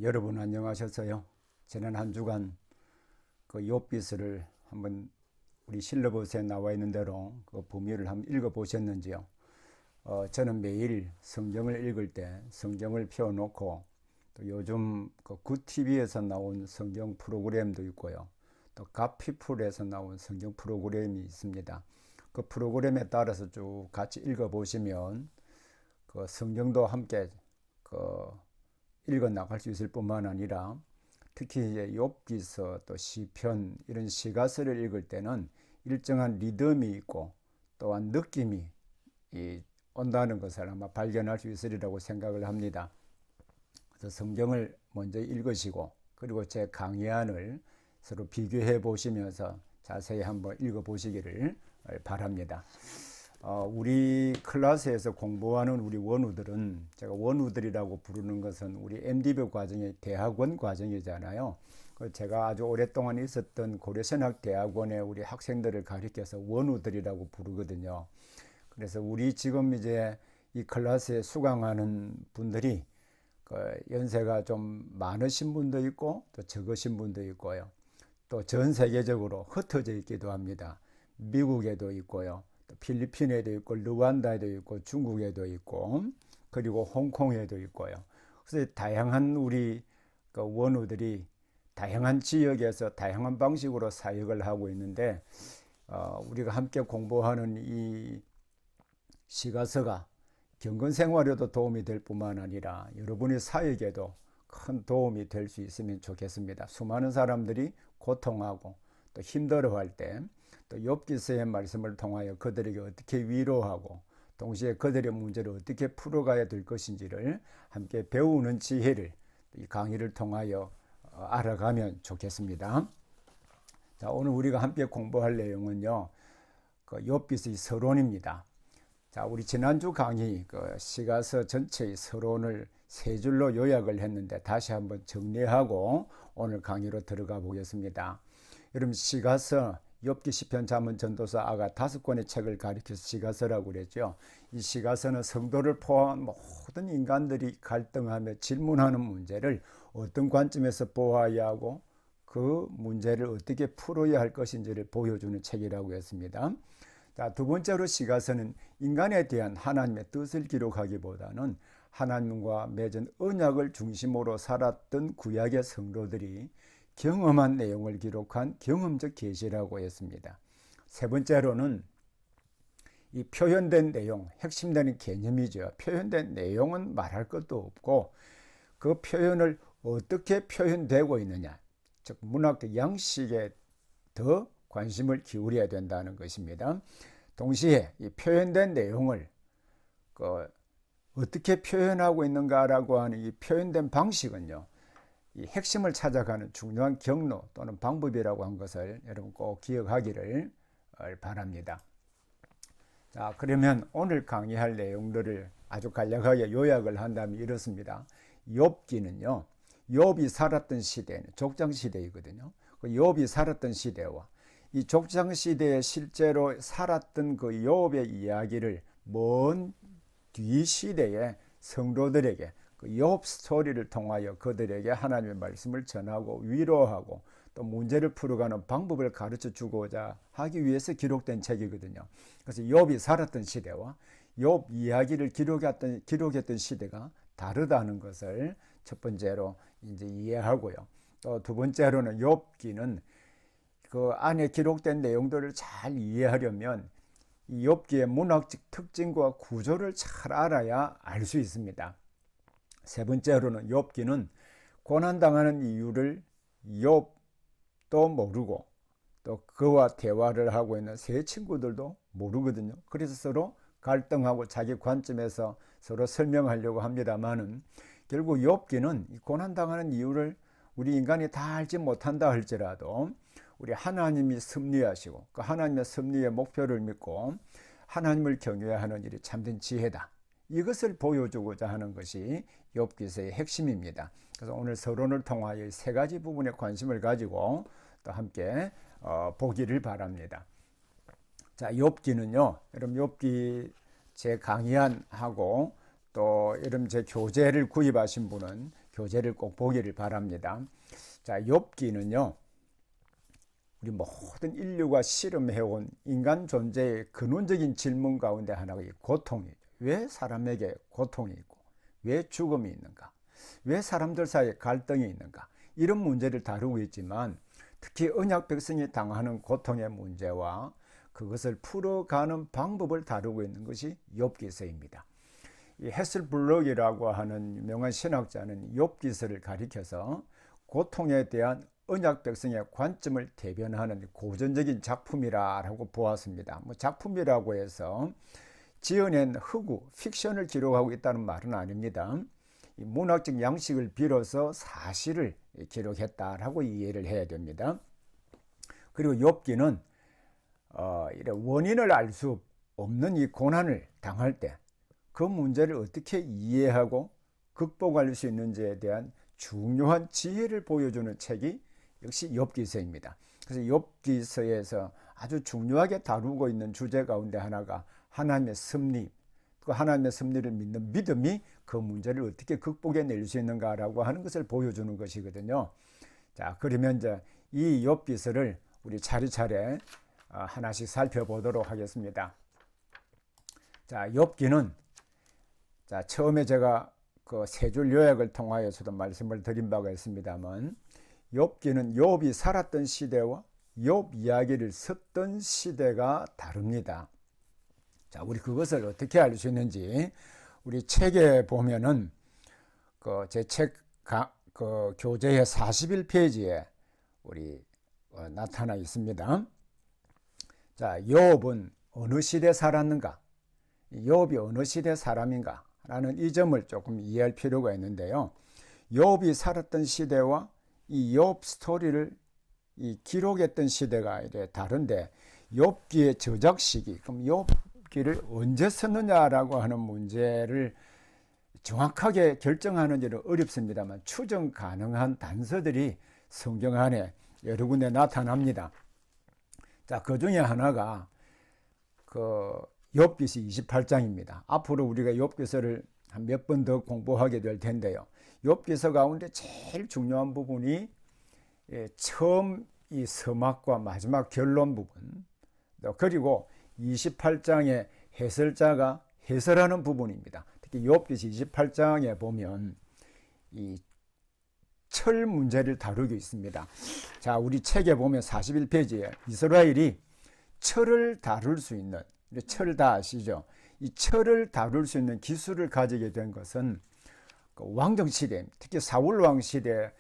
여러분 안녕하셨어요? 지난 한 주간 그 욥기서를 한번 우리 실로봇에 나와 있는 대로 그 범위를 한번 읽어 보셨는지요? 저는 매일 성경을 읽을 때 성경을 펴놓고 또 요즘 그 굿TV에서 나온 성경 프로그램도 있고요. 또 갓피플에서 나온 성경 프로그램이 있습니다. 그 프로그램에 따라서 쭉 같이 읽어 보시면 그 성경도 함께 그 읽어 나갈 수 있을 뿐만 아니라 특히 이제 욥기서 또 시편 이런 시가서를 읽을 때는 일정한 리듬이 있고 또한 느낌이 온다는 것을 아마 발견할 수 있으리라고 생각을 합니다. 그래서 성경을 먼저 읽으시고 그리고 제 강의안을 서로 비교해 보시면서 자세히 한번 읽어 보시기를 바랍니다. 우리 클래스에서 공부하는 우리 원우들은, 제가 원우들이라고 부르는 것은 우리 MDB 과정의 대학원 과정이잖아요. 제가 아주 오랫동안 있었던 고려선학대학원의 우리 학생들을 가리켜서 원우들이라고 부르거든요. 그래서 우리 지금 이제 이 클래스에 수강하는 분들이 그 연세가 좀 많으신 분도 있고 또 적으신 분도 있고요. 또 전 세계적으로 흩어져 있기도 합니다. 미국에도 있고요. 필리핀에도 있고 르완다에도 있고 중국에도 있고 그리고 홍콩에도 있고요. 그래서 다양한 우리 그 원우들이 다양한 지역에서 다양한 방식으로 사역을 하고 있는데 우리가 함께 공부하는 이 시가서가 경건 생활에도 도움이 될 뿐만 아니라 여러분의 사역에도 큰 도움이 될 수 있으면 좋겠습니다. 수많은 사람들이 고통하고 또 힘들어할 때 또 욥기서의 말씀을 통하여 그들에게 어떻게 위로하고 동시에 그들의 문제를 어떻게 풀어가야 될 것인지를 함께 배우는 지혜를 이 강의를 통하여 알아가면 좋겠습니다. 자, 오늘 우리가 함께 공부할 내용은요, 그 욥기서의 서론입니다. 자, 우리 지난주 강의 그 시가서 전체의 서론을 세 줄로 요약을 했는데 다시 한번 정리하고 오늘 강의로 들어가 보겠습니다. 여러분, 시가서, 욥기, 시편, 잠언, 전도서, 아가 5권의 책을 가리켜서 시가서라고 그랬죠. 이 시가서는 성도를 포함한 모든 인간들이 갈등하며 질문하는 문제를 어떤 관점에서 보아야 하고 그 문제를 어떻게 풀어야 할 것인지를 보여주는 책이라고 했습니다. 자, 두 번째로 시가서는 인간에 대한 하나님의 뜻을 기록하기보다는 하나님과 맺은 언약을 중심으로 살았던 구약의 성도들이 경험한 내용을 기록한 경험적 계시라고 했습니다. 세 번째로는 이 표현된 내용, 핵심되는 개념이죠. 표현된 내용은 말할 것도 없고 그 표현을 어떻게 표현되고 있느냐, 즉 문학적 양식에 더 관심을 기울여야 된다는 것입니다. 동시에 이 표현된 내용을 어떻게 표현하고 있는가라고 하는 이 표현된 방식은요, 이 핵심을 찾아가는 중요한 경로 또는 방법이라고 한 것을 여러분 꼭 기억하기를 바랍니다. 자, 그러면 오늘 강의할 내용들을 아주 간략하게 요약을 한다면 이렇습니다. 욥기는요, 욥이 살았던 시대는 족장시대이거든요. 그 욥이 살았던 시대와 이 족장시대에 실제로 살았던 그 욥의 이야기를 먼 뒤 시대의 성도들에게 그 욥 스토리를 통하여 그들에게 하나님의 말씀을 전하고 위로하고 또 문제를 풀어가는 방법을 가르쳐 주고자 하기 위해서 기록된 책이거든요. 그래서 욥이 살았던 시대와 욥 이야기를 기록했던 시대가 다르다는 것을 첫 번째로 이제 이해하고요. 또 두 번째로는 욥기는 그 안에 기록된 내용들을 잘 이해하려면 이 욥기의 문학적 특징과 구조를 잘 알아야 알 수 있습니다. 세 번째로는 욥기는 고난당하는 이유를 욥도 모르고 또 그와 대화를 하고 있는 세 친구들도 모르거든요. 그래서 서로 갈등하고 자기 관점에서 서로 설명하려고 합니다만은 결국 욥기는 고난당하는 이유를 우리 인간이 다 알지 못한다 할지라도 우리 하나님이 섭리하시고 그 하나님의 섭리의 목표를 믿고 하나님을 경외하는 일이 참된 지혜다, 이것을 보여주고자 하는 것이 욥기서의 핵심입니다. 그래서 오늘 서론을 통하여 세 가지 부분에 관심을 가지고 또 함께 보기를 바랍니다. 자, 욥기는요, 여러분 욥기 제 강의안하고 또 여러분 제 교재를 구입하신 분은 교재를 꼭 보기를 바랍니다. 자, 욥기는요, 우리 모든 인류가 실험해온 인간 존재의 근원적인 질문 가운데 하나가 이 고통이죠. 왜 사람에게 고통이 있고 왜 죽음이 있는가, 왜 사람들 사이에 갈등이 있는가, 이런 문제를 다루고 있지만 특히 언약 백성이 당하는 고통의 문제와 그것을 풀어가는 방법을 다루고 있는 것이 욥기서입니다. 이 헤슬블럭이라고 하는 유명한 신학자는 욥기서를 가리켜서 고통에 대한 언약 백성의 관점을 대변하는 고전적인 작품이라고 보았습니다. 작품이라고 해서 지어낸 허구, 픽션을 기록하고 있다는 말은 아닙니다. 이 문학적 양식을 빌어서 사실을 기록했다라고 이해를 해야 됩니다. 그리고 욥기는 원인을 알 수 없는 이 고난을 당할 때 그 문제를 어떻게 이해하고 극복할 수 있는지에 대한 중요한 지혜를 보여주는 책이 역시 욥기서입니다. 그래서 욥기서에서 아주 중요하게 다루고 있는 주제 가운데 하나가 하나님의 섭리, 그 하나님의 섭리를 믿는 믿음이 그 문제를 어떻게 극복해낼 수 있는가라고 하는 것을 보여주는 것이거든요. 자, 그러면 이제 이 욥기서를 우리 차례차례 하나씩 살펴보도록 하겠습니다. 자, 욥기는 자, 처음에 제가 그 세 줄 요약을 통하여서도 말씀을 드린 바가 있습니다만, 욥기는 욥이 살았던 시대와 욥 이야기를 썼던 시대가 다릅니다. 자, 우리 그것을 어떻게 알 수 있는지 우리 책에 보면은 그 제 책 그 교재의 41페이지에 우리 나타나 있습니다. 자, 욥은 어느 시대에 살았는가? 욥이 어느 시대 사람인가? 라는 이 점을 조금 이해할 필요가 있는데요. 욥이 살았던 시대와 이 욥 스토리를 이 기록했던 시대가 이제 다른데, 욥기의 저작 시기, 그럼 욥기를 언제 썼느냐라고 하는 문제를 정확하게 결정하는지는 어렵습니다만 추정 가능한 단서들이 성경 안에 여러 군데 나타납니다. 자, 그 중에 하나가 그 욥기서 28장입니다. 앞으로 우리가 욥기서를 한 몇 번 더 공부하게 될 텐데요. 욥기서 가운데 제일 중요한 부분이 처음 이 서막과 마지막 결론 부분, 그리고 28장의 해설자가 해설하는 부분입니다. 특히 욥기서 28장에 보면 이 철 문제를 다루고 있습니다. 자, 우리 책에 보면 41페이지에 이스라엘이 철을 다룰 수 있는, 철 다 아시죠? 이 철을 다룰 수 있는 기술을 가지게 된 것은 그 왕정 시대, 특히 사울 왕 시대,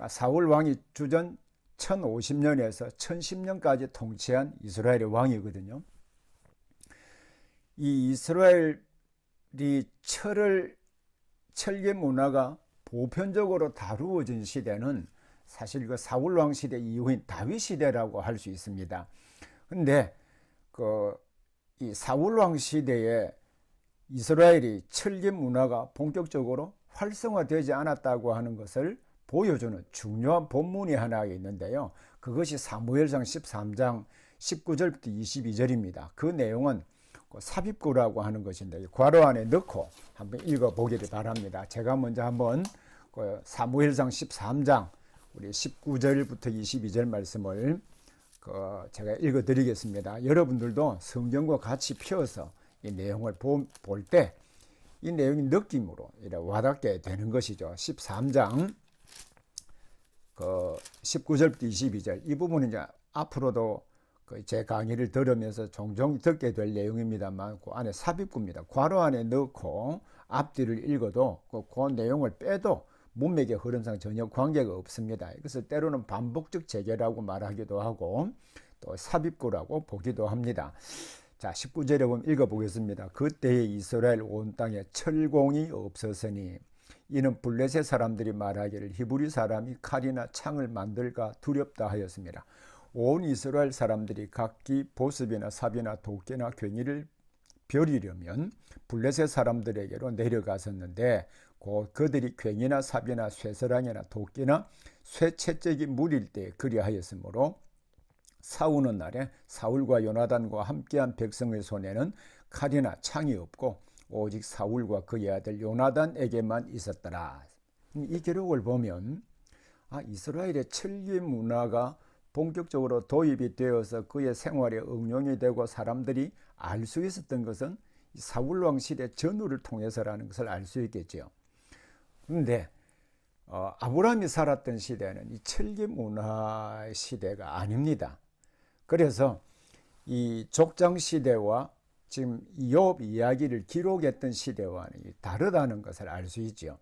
사울 왕이 주전 1050년에서 1010년까지 통치한 이스라엘의 왕이거든요. 이 이스라엘이 철계 문화가 보편적으로 다루어진 시대는 사실 그 사울 왕 시대 이후인 다윗 시대라고 할 수 있습니다. 근데 이 사울 왕 시대에 이스라엘이 철계 문화가 본격적으로 활성화되지 않았다고 하는 것을 보여주는 중요한 본문이 하나 있는데요. 그것이 사무엘상 13장 19절부터 22절입니다. 그 내용은 삽입구라고 하는 것인데 괄호 안에 넣고 한번 읽어보기를 바랍니다. 제가 먼저 한번 사무엘상 13장 우리 19절부터 22절 말씀을 제가 읽어드리겠습니다. 여러분들도 성경과 같이 펴서 이 내용을 볼 때 이 내용이 느낌으로 와닿게 되는 것이죠. 13장 19절부터 22절 이 부분은 이제 앞으로도 제 강의를 들으면서 종종 듣게 될 내용입니다만 그 안에 삽입구입니다. 괄호 안에 넣고 앞뒤를 읽어도 그 내용을 빼도 문맥의 흐름상 전혀 관계가 없습니다. 이것을 때로는 반복적 재개라고 말하기도 하고 또 삽입구라고 보기도 합니다. 자, 19절에 보면 읽어보겠습니다. 그때에 이스라엘 온 땅에 철공이 없었으니 이는 블레셋 사람들이 말하기를 히브리 사람이 칼이나 창을 만들까 두렵다 하였습니다. 온 이스라엘 사람들이 각기 보습이나 삽이나 도끼나 괭이를 벼리려면 블레셋 사람들에게로 내려갔었는데 곧 그들이 괭이나 삽이나 쇠서랑이나 도끼나 쇠채찍이 무릴 때 그리하였으므로 싸우는 날에 사울과 요나단과 함께한 백성의 손에는 칼이나 창이 없고 오직 사울과 그의 아들 요나단에게만 있었더라. 이 기록을 보면 이스라엘의 철기 문화가 본격적으로 도입이 되어서 그의 생활에 응용이 되고 사람들이 알 수 있었던 것은 사울왕 시대 전후를 통해서라는 것을 알 수 있겠죠. 그런데 아브라함이 살았던 시대는 이 철기 문화 시대가 아닙니다. 그래서 이 족장 시대와 지금 욥 이야기를 기록했던 시대와는 다르다는 것을 알 수 있죠.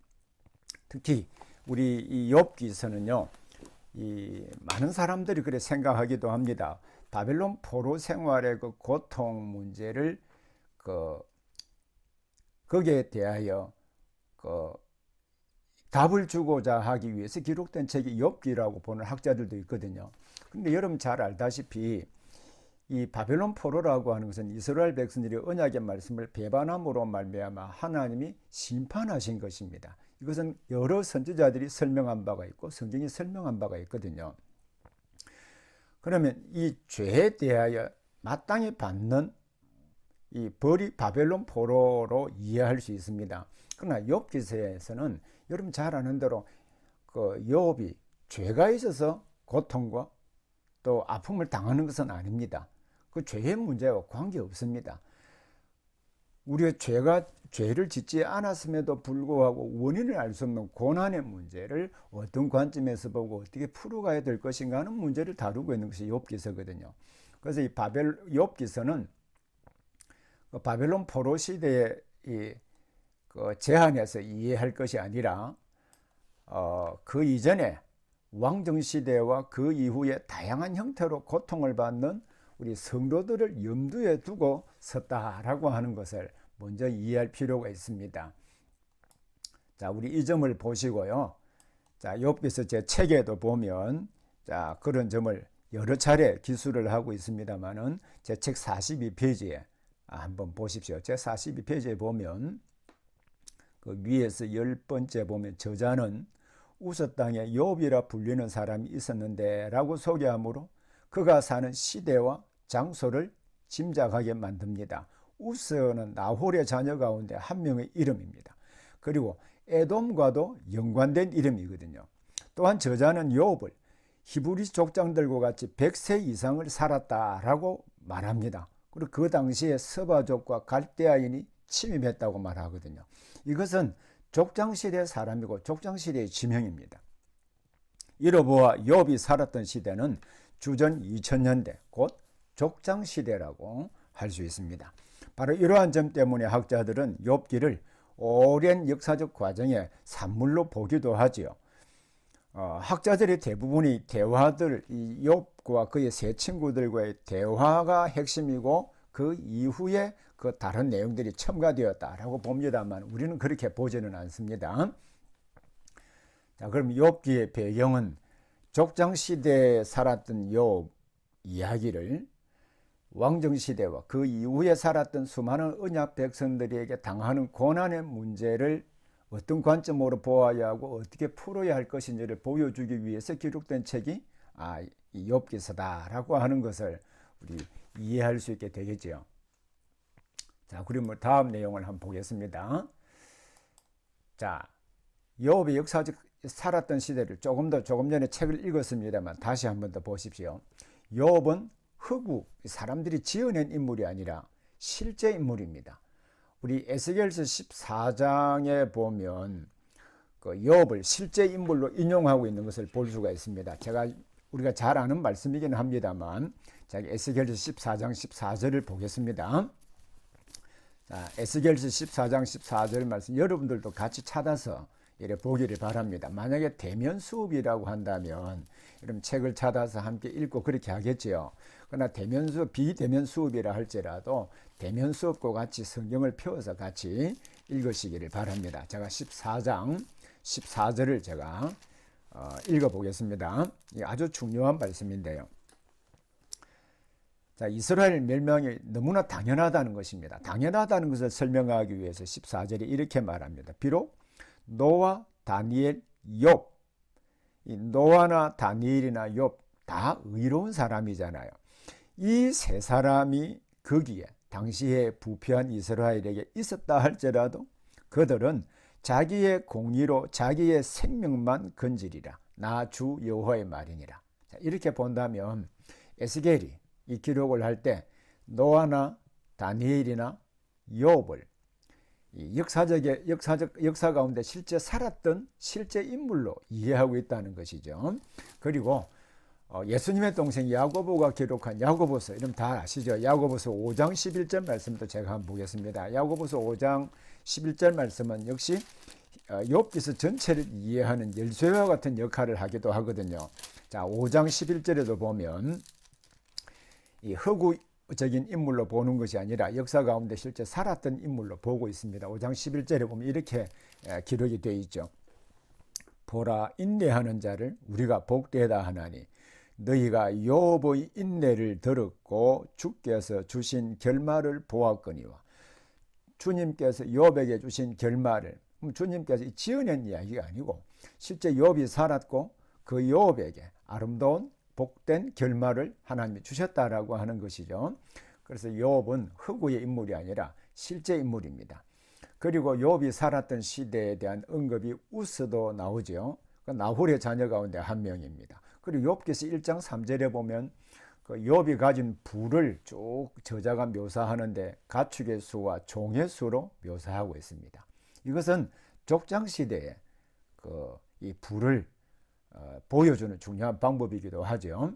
특히 우리 이 욥기서는요, 이 많은 사람들이 그래 생각하기도 합니다. 바벨론 포로 생활의 그 고통 문제를 거기에 대하여 답을 주고자 하기 위해서 기록된 책이 욥기라고 보는 학자들도 있거든요. 근데 여러분 잘 알다시피 이 바벨론 포로라고 하는 것은 이스라엘 백성들이 언약의 말씀을 배반함으로 말미암아 하나님이 심판하신 것입니다. 이것은 여러 선지자들이 설명한 바가 있고 성경이 설명한 바가 있거든요. 그러면 이 죄에 대하여 마땅히 받는 이 벌이 바벨론 포로로 이해할 수 있습니다. 그러나 욥기서에서는 여러분 잘 아는 대로 욥이 죄가 있어서 고통과 또 아픔을 당하는 것은 아닙니다. 그 죄의 문제와 관계없습니다. 우리가 죄를 짓지 않았음에도 불구하고 원인을 알 수 없는 고난의 문제를 어떤 관점에서 보고 어떻게 풀어가야 될 것인가 하는 문제를 다루고 있는 것이 욥기서거든요. 그래서 이 욥기서는 바벨론 포로 시대의 제한에서 이해할 것이 아니라 그 이전에 왕정 시대와 그 이후에 다양한 형태로 고통을 받는 우리 성도들을 염두에 두고 썼다라고 하는 것을 먼저 이해할 필요가 있습니다. 자, 우리 이 점을 보시고요. 자, 욥기서 제 책에도 보면 그런 점을 여러 차례 기술을 하고 있습니다만은 제 책 42페이지에 한번 보십시오. 제 42페이지에 보면 그 위에서 10번째 보면 저자는 우스 땅에 욥이라 불리는 사람이 있었는데 라고 소개하므로 그가 사는 시대와 장소를 짐작하게 만듭니다. 우스는 나홀의 자녀 가운데 한 명의 이름입니다. 그리고 에돔과도 연관된 이름이거든요. 또한 저자는 욥을 히브리 족장들과 같이 100세 이상을 살았다라고 말합니다. 그리고 그 당시에 서바족과 갈대아인이 침입했다고 말하거든요. 이것은 족장시대의 사람이고 족장시대의 지명입니다. 이로보아 욥이 살았던 시대는 주전 2000년대 곧 족장시대라고 할 수 있습니다. 바로 이러한 점 때문에 학자들은 욥기를 오랜 역사적 과정의 산물로 보기도 하지요. 학자들의 대부분이 대화들, 이 욥과 그의 세 친구들과의 대화가 핵심이고 그 이후에 그 다른 내용들이 첨가되었다라고 봅니다만 우리는 그렇게 보지는 않습니다. 자, 그럼 욥기의 배경은 족장시대에 살았던 욥 이야기를 왕정시대와 그 이후에 살았던 수많은 언약 백성들에게 당하는 고난의 문제를 어떤 관점으로 보아야 하고 어떻게 풀어야 할 것인지를 보여주기 위해서 기록된 책이 이 욥기서다라고 하는 것을 우리 이해할 수 있게 되겠죠. 자, 그러면 다음 내용을 한번 보겠습니다. 자, 욥이 역사적 살았던 시대를 조금 전에 책을 읽었습니다만 다시 한번 더 보십시오. 욥은 흑우, 사람들이 지어낸 인물이 아니라 실제 인물입니다. 우리 에스겔서 14장에 보면 그 욥을 실제 인물로 인용하고 있는 것을 볼 수가 있습니다. 우리가 잘 아는 말씀이긴 합니다만, 자, 에스겔서 14장 14절을 보겠습니다. 자, 에스겔서 14장 14절 말씀 여러분들도 같이 찾아서 이래 보기를 바랍니다. 만약에 대면 수업이라고 한다면 여러분 책을 찾아서 함께 읽고 그렇게 하겠지요. 그러나 대면 수업, 비대면 수업이라 할지라도 대면 수업과 같이 성경을 펴서 같이 읽으시기를 바랍니다. 제가 14장 14절을 제가 읽어보겠습니다. 이게 아주 중요한 말씀인데요. 자, 이스라엘 멸망이 너무나 당연하다는 것입니다. 당연하다는 것을 설명하기 위해서 14절에 이렇게 말합니다. 비록 노아, 다니엘, 욥, 이 노아나 다니엘이나 욥 다 의로운 사람이잖아요. 이 세 사람이 거기에 당시에 부패한 이스라엘에게 있었다 할지라도 그들은 자기의 공의로 자기의 생명만 건지리라. 나 주 여호와의 말이니라. 자, 이렇게 본다면 에스겔이 이 기록을 할 때 노아나 다니엘이나 욥을 역사 가운데 실제 살았던 실제 인물로 이해하고 있다는 것이죠. 그리고 예수님의 동생 야고보가 기록한 야고보서, 이름 다 아시죠? 야고보서 5장 11절 말씀도 제가 한번 보겠습니다. 야고보서 5장 11절 말씀은 역시 욥기서 전체를 이해하는 열쇠와 같은 역할을 하기도 하거든요. 자, 5장 11절에도 보면 이 허구적인 인물로 보는 것이 아니라 역사 가운데 실제 살았던 인물로 보고 있습니다. 5장 11절에 보면 이렇게 기록이 되어 있죠. 보라, 인내하는 자를 우리가 복되다 하나니 너희가 욥의 인내를 들었고 주께서 주신 결말을 보았거니와. 주님께서 욥에게 주신 결말을, 주님께서 지어낸 이야기가 아니고 실제 욥이 살았고 그 욥에게 아름다운 복된 결말을 하나님이 주셨다라고 하는 것이죠. 그래서 욥은 허구의 인물이 아니라 실제 인물입니다. 그리고 욥이 살았던 시대에 대한 언급이 우스도 나오죠. 그 나홀의 자녀 가운데 한 명입니다. 그리고 욥기서 1장 3절에 보면 그 욥이 가진 부를 쭉 저자가 묘사하는데 가축의 수와 종의 수로 묘사하고 있습니다. 이것은 족장 시대에 이 부를 보여주는 중요한 방법이기도 하죠.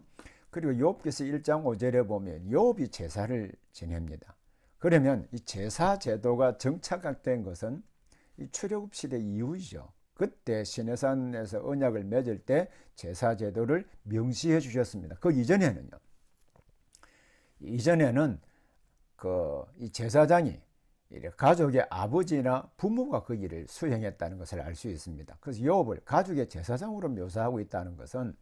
그리고 욥기서 1장 5절에 보면 욥이 제사를 지냅니다. 그러면 이 제사 제도가 정착된 것은 이 출애굽 시대 이후이죠. 그때 시내산에서 언약을 맺을 때 제사 제도를 명시해 주셨습니다. 그 이전에는요. 이전에는 이 제사장이 가족의 아버지나 부모가 그 일을 수행했다는 것을 알 수 있습니다. 그래서 욥을 가족의 제사장으로 묘사하고 있다는 것은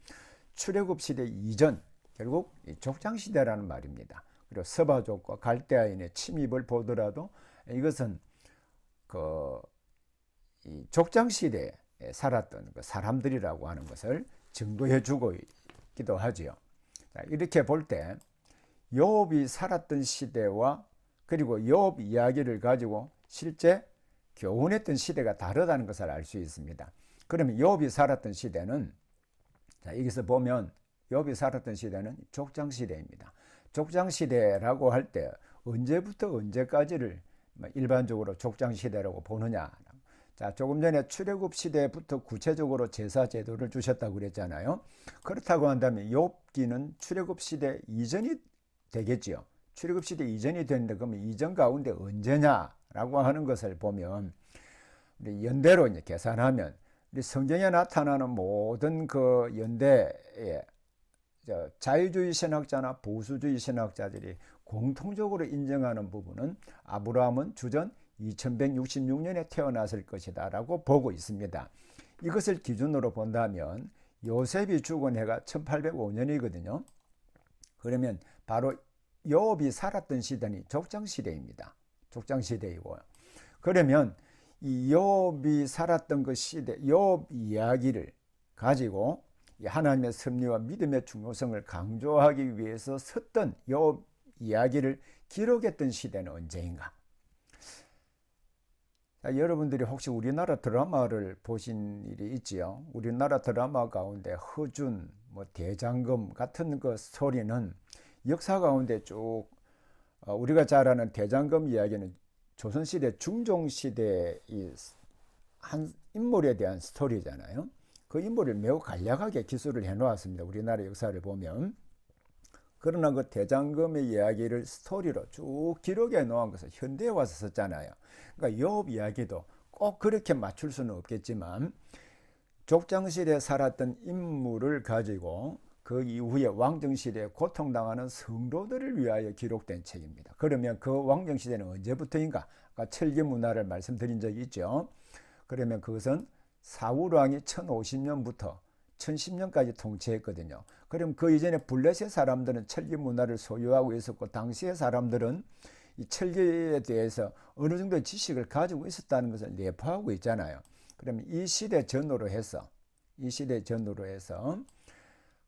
출애굽 시대 이전, 결국 족장 시대라는 말입니다. 그리고 서바족과 갈대아인의 침입을 보더라도 이것은 이 족장 시대에 살았던 그 사람들이라고 하는 것을 증거해 주고 있기도 하지요. 이렇게 볼 때 욥이 살았던 시대와 그리고 욥 이야기를 가지고 실제 교훈했던 시대가 다르다는 것을 알 수 있습니다. 그러면 욥이 살았던 시대는, 자, 여기서 보면 욥이 살았던 시대는 족장 시대입니다. 족장 시대라고 할 때 언제부터 언제까지를 일반적으로 족장 시대라고 보느냐. 자, 조금 전에 출애굽 시대부터 구체적으로 제사 제도를 주셨다고 그랬잖아요. 그렇다고 한다면 욥기는 출애굽 시대 이전이 되겠지요. 출애굽 시대 이전이 되는데 그러면 이전 가운데 언제냐라고 하는 것을 보면 우리 연대로 이제 계산하면 우리 성경에 나타나는 모든 그 연대의 자유주의 신학자나 보수주의 신학자들이 공통적으로 인정하는 부분은 아브라함은 주전 2166년에 태어났을 것이다 라고 보고 있습니다. 이것을 기준으로 본다면 요셉이 죽은 해가 1805년이거든요. 그러면 바로 욥이 살았던 시대는 족장시대입니다. 족장시대이고요. 그러면 이 욥이 살았던 그 시대, 욥 이야기를 가지고 하나님의 섭리와 믿음의 중요성을 강조하기 위해서 썼던 욥 이야기를 기록했던 시대는 언제인가? 자, 여러분들이 혹시 우리나라 드라마를 보신 일이 있지요? 우리나라 드라마 가운데 허준, 대장금 같은 그 스토리는 역사 가운데 쭉 우리가 잘 아는 대장금 이야기는 조선시대 중종시대의 한 인물에 대한 스토리잖아요. 그 인물을 매우 간략하게 기술을 해놓았습니다. 우리나라 역사를 보면. 그러나 그 대장금의 이야기를 스토리로 쭉 기록해 놓은 것을 현대에 와서 썼잖아요. 그러니까 욥 이야기도 꼭 그렇게 맞출 수는 없겠지만 족장시대에 살았던 인물을 가지고 그 이후에 왕정시대에 고통당하는 성도들을 위하여 기록된 책입니다. 그러면 그 왕정시대는 언제부터인가? 아까 철기문화를 말씀드린 적이 있죠. 그러면 그것은 사울왕이 1050년부터 1010년까지 통치했거든요. 그럼 그 이전에 블레셋 사람들은 철기문화를 소유하고 있었고 당시의 사람들은 이 철기에 대해서 어느 정도 지식을 가지고 있었다는 것을 내포하고 있잖아요. 그러면 이 시대 전후로 해서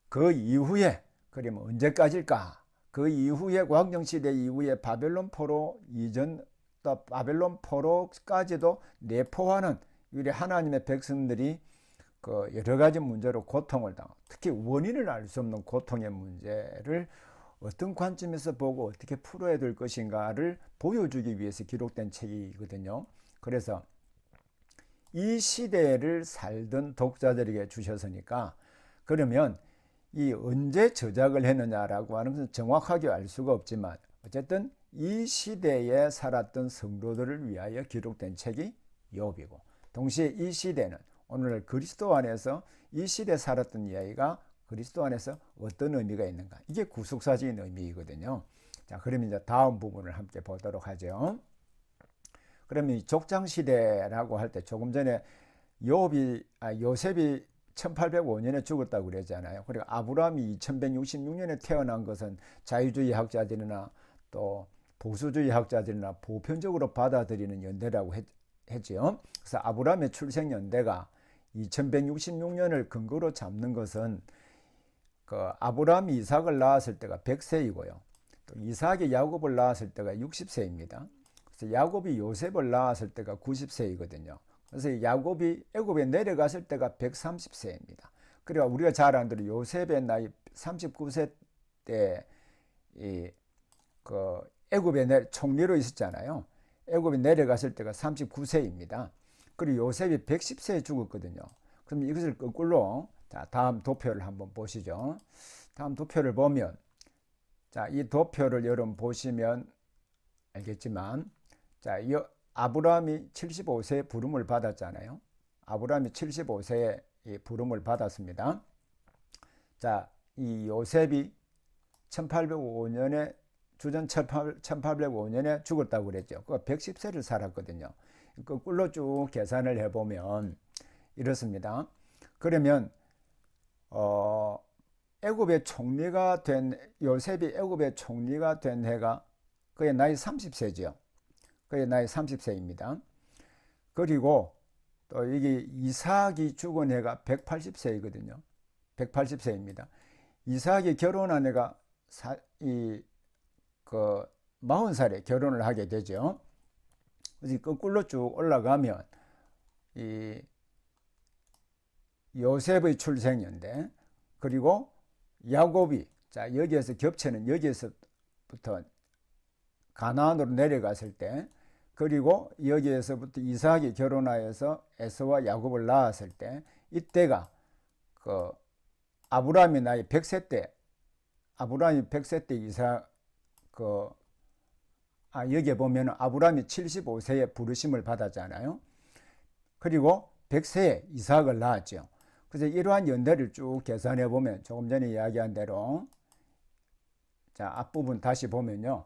그 이후에 그러면 언제까지일까? 그 이후에 왕정시대 이후에 바벨론 포로 이전 또 바벨론 포로까지도 내포하는 우리 하나님의 백성들이 그 여러 가지 문제로 고통을 당하고, 특히 원인을 알 수 없는 고통의 문제를 어떤 관점에서 보고 어떻게 풀어야 될 것인가를 보여주기 위해서 기록된 책이거든요. 그래서 이 시대를 살던 독자들에게 주셨으니까, 그러면 이 언제 저작을 했느냐라고 하는 것은 정확하게 알 수가 없지만, 어쨌든 이 시대에 살았던 성도들을 위하여 기록된 책이 욥이고, 동시에 이 시대는 오늘날 그리스도 안에서 이 시대에 살았던 이야기가 그리스도 안에서 어떤 의미가 있는가, 이게 구속사적인 의미이거든요. 자, 그러면 이제 다음 부분을 함께 보도록 하죠. 그러면 이 족장시대라고 할 때, 조금 전에 요셉이 1805년에 죽었다고 그랬잖아요. 그리고 아브라함이 2166년에 태어난 것은 자유주의 학자들이나 또 보수주의 학자들이나 보편적으로 받아들이는 연대라고 했지요. 그래서 아브라함의 출생 연대가 2166년을 근거로 잡는 것은 그 아브라함이 이삭을 낳았을 때가 100세이고요. 또 이삭이 야곱을 낳았을 때가 60세입니다. 그래서 야곱이 요셉을 낳았을 때가 90세이거든요. 그래서 야곱이 애굽에 내려갔을 때가 130세입니다. 그리고 우리가 잘 아는 대로 요셉의 나이 39세 때 그 애굽에 총리로 있었잖아요. 애굽에 내려갔을 때가 39세입니다. 그리고 요셉이 110세에 죽었거든요. 그럼 이것을 거꾸로, 자, 다음 도표를 한번 보시죠. 다음 도표를 보면, 자, 이 도표를 여러분 보시면 알겠지만, 자, 이 아브라함이 75세에 부름을 받았잖아요. 아브라함이 75세에 부름을 받았습니다. 자, 이 요셉이 1805년에 주전 1805년에 죽었다고 그랬죠. 그 110세를 살았거든요. 거꾸로 쭉 계산을 해보면 이렇습니다. 그러면 애굽의 총리가 된 요셉이 애굽의 총리가 된 해가 그의 나이 30세죠. 그의 나이 30세입니다. 그리고 또 이게 이삭이 죽은 해가 180세이거든요. 180세입니다. 이삭이 결혼한 해가 40살에 결혼을 하게 되죠. 그래서 거꾸로 쭉 올라가면 이 요셉의 출생연대, 그리고 야곱이, 자, 여기에서 겹치는, 여기에서부터 가나안으로 내려갔을 때, 그리고 여기에서부터 이삭이 결혼하여서 에서와 야곱을 낳았을 때, 이때가 그 아브라함이 나이 100세 때, 아브라함이 100세 때 이삭 여기에 보면 아브라함이 75세에 부르심을 받았잖아요. 그리고 100세에 이삭을 낳았죠. 그래서 이러한 연대를 쭉 계산해 보면, 조금 전에 이야기한 대로, 자, 앞부분 다시 보면요,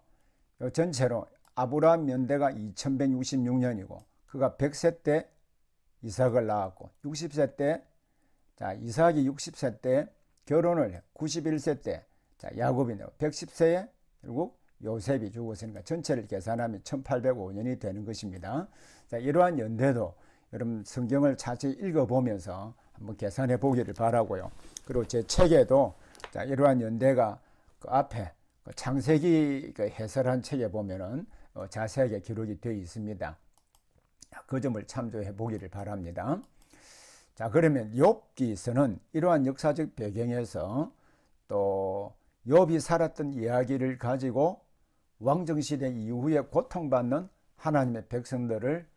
전체로 아브라함 연대가 2166년이고, 그가 100세 때 이삭을 낳았고, 60세 때, 자, 이삭이 60세 때 결혼을 해, 91세 때, 자, 야곱이네요. 110세에 결국 요셉이 죽었으니까 전체를 계산하면 1805년이 되는 것입니다. 자, 이러한 연대도 여러분 성경을 자세히 읽어보면서 한번 계산해 보기를 바라고요. 그리고 제 책에도, 자, 이러한 연대가 그 앞에 창세기 해설한 책에 보면은 자세하게 기록이 되어 있습니다. 그 점을 참조해 보기를 바랍니다. 자, 그러면 욥기서는 이러한 역사적 배경에서 또 욥이 살았던 이야기를 가지고 왕정시대 이후에 고통받는 하나님의 백성들을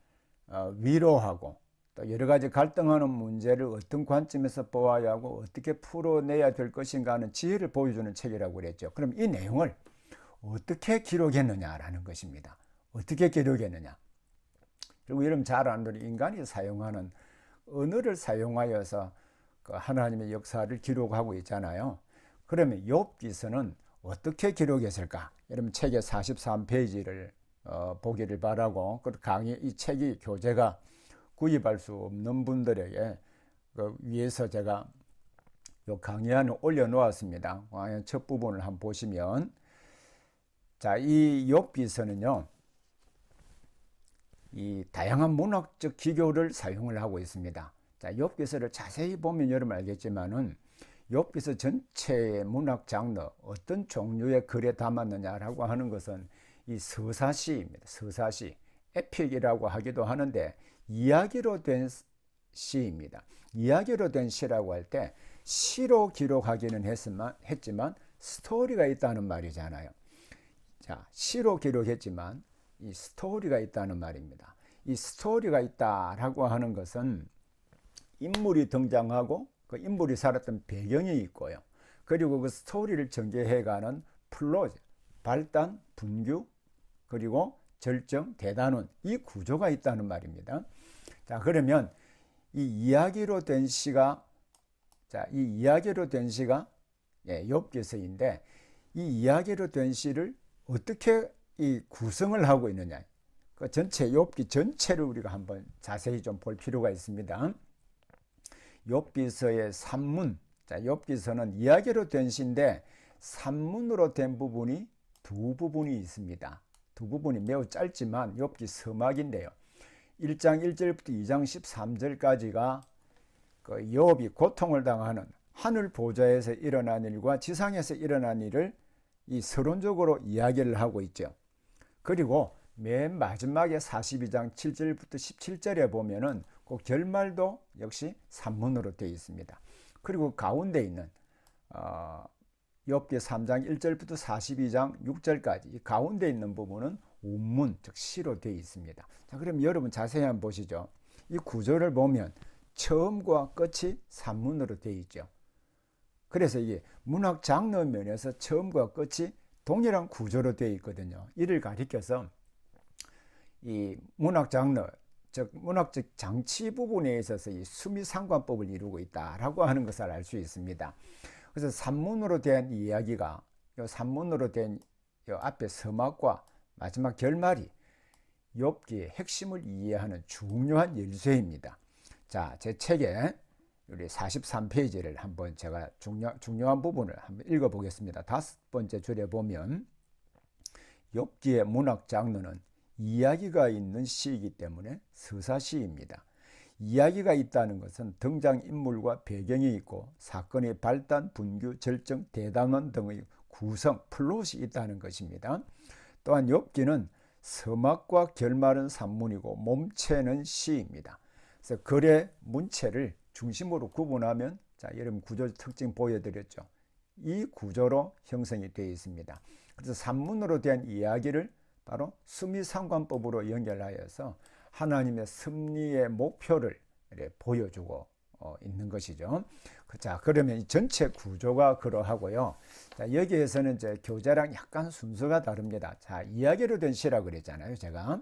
위로하고, 또 여러 가지 갈등하는 문제를 어떤 관점에서 보아야 하고 어떻게 풀어내야 될 것인가 하는 지혜를 보여주는 책이라고 그랬죠. 그럼 이 내용을 어떻게 기록했느냐라는 것입니다. 어떻게 기록했느냐. 그리고 여러분 잘 아는 대로 인간이 사용하는 언어를 사용하여서 그 하나님의 역사를 기록하고 있잖아요. 그러면 욥기서는 어떻게 기록했을까? 여러분 책의 43페이지를 보기를 바라고, 그 강의, 이 책이 교재가 구입할 수 없는 분들에게 그 위에서 제가 요 강의안을 올려놓았습니다. 강의 첫 부분을 한번 보시면, 자, 이 욥기서는요, 이 다양한 문학적 기교를 사용을 하고 있습니다. 자, 욥기서를 자세히 보면 여러분 알겠지만은 욥기서 전체의 문학 장르, 어떤 종류의 글에 담았느냐라고 하는 것은 이 서사시입니다. 서사시, 에픽이라고 하기도 하는데, 이야기로 된 시입니다. 이야기로 된 시라고 할 때 시로 기록하기는 했지만 스토리가 있다는 말이잖아요. 자, 시로 기록했지만 이 스토리가 있다는 말입니다. 이 스토리가 있다라고 하는 것은 인물이 등장하고 그 인물이 살았던 배경이 있고요. 그리고 그 스토리를 전개해가는 플롯, 발단, 분규, 그리고 절정, 대단원, 이 구조가 있다는 말입니다. 자, 그러면 이 이야기로 된 시가 욥기서인데, 이 이야기로 된 시를 어떻게 이 구성을 하고 있느냐, 그 전체 욥기 전체를 우리가 한번 자세히 좀 볼 필요가 있습니다. 욥기서의 산문, 자, 욥기서는 이야기로 된 시인데 산문으로 된 부분이 두 부분이 있습니다. 두 부분이 매우 짧지만 욥기 서막인데요. 1장 1절부터 2장 13절까지가 그 욥이 고통을 당하는 하늘 보좌에서 일어난 일과 지상에서 일어난 일을 이 서론적으로 이야기를 하고 있죠. 그리고 맨 마지막에 42장 7절부터 17절에 보면은 그 결말도 역시 산문으로 되어 있습니다. 그리고 가운데 있는 욥기 3장 1절부터 42장 6절까지 이 가운데 있는 부분은 운문, 즉 시로 되어 있습니다. 자, 그럼 여러분 자세히 한번 보시죠. 이 구조를 보면 처음과 끝이 산문으로 되어 있죠. 그래서 이게 문학 장르 면에서 처음과 끝이 동일한 구조로 되어 있거든요. 이를 가리켜서 이 문학 장르, 즉 문학적 장치 부분에 있어서 이 수미상관법을 이루고 있다라고 하는 것을 알 수 있습니다. 그래서 산문으로 된 이야기가 이 산문으로 된 이 앞에 서막과 마지막 결말이 욥기의 핵심을 이해하는 중요한 열쇠입니다. 자, 제 책에 우리 43페이지를 한번 제가 중요한 부분을 한번 읽어보겠습니다. 5번째 줄에 보면 욥기의 문학 장르는 이야기가 있는 시이기 때문에 서사시입니다. 이야기가 있다는 것은 등장인물과 배경이 있고 사건의 발단, 분규, 절정, 대단원 등의 구성, 플롯이 있다는 것입니다. 또한 욥기는 서막과 결말은 산문이고 몸체는 시입니다. 그래서 글의 문체를 중심으로 구분하면, 자, 여러분 구조 특징 보여드렸죠. 이 구조로 형성이 되어 있습니다. 그래서 산문으로 된 이야기를 바로 수미상관법으로 연결하여서 하나님의 섭리의 목표를 보여주고 있는 것이죠. 자, 그러면 이 전체 구조가 그러하고요. 자, 여기에서는 이제 교재랑 약간 순서가 다릅니다. 자, 이야기로 된 시라 그랬잖아요. 제가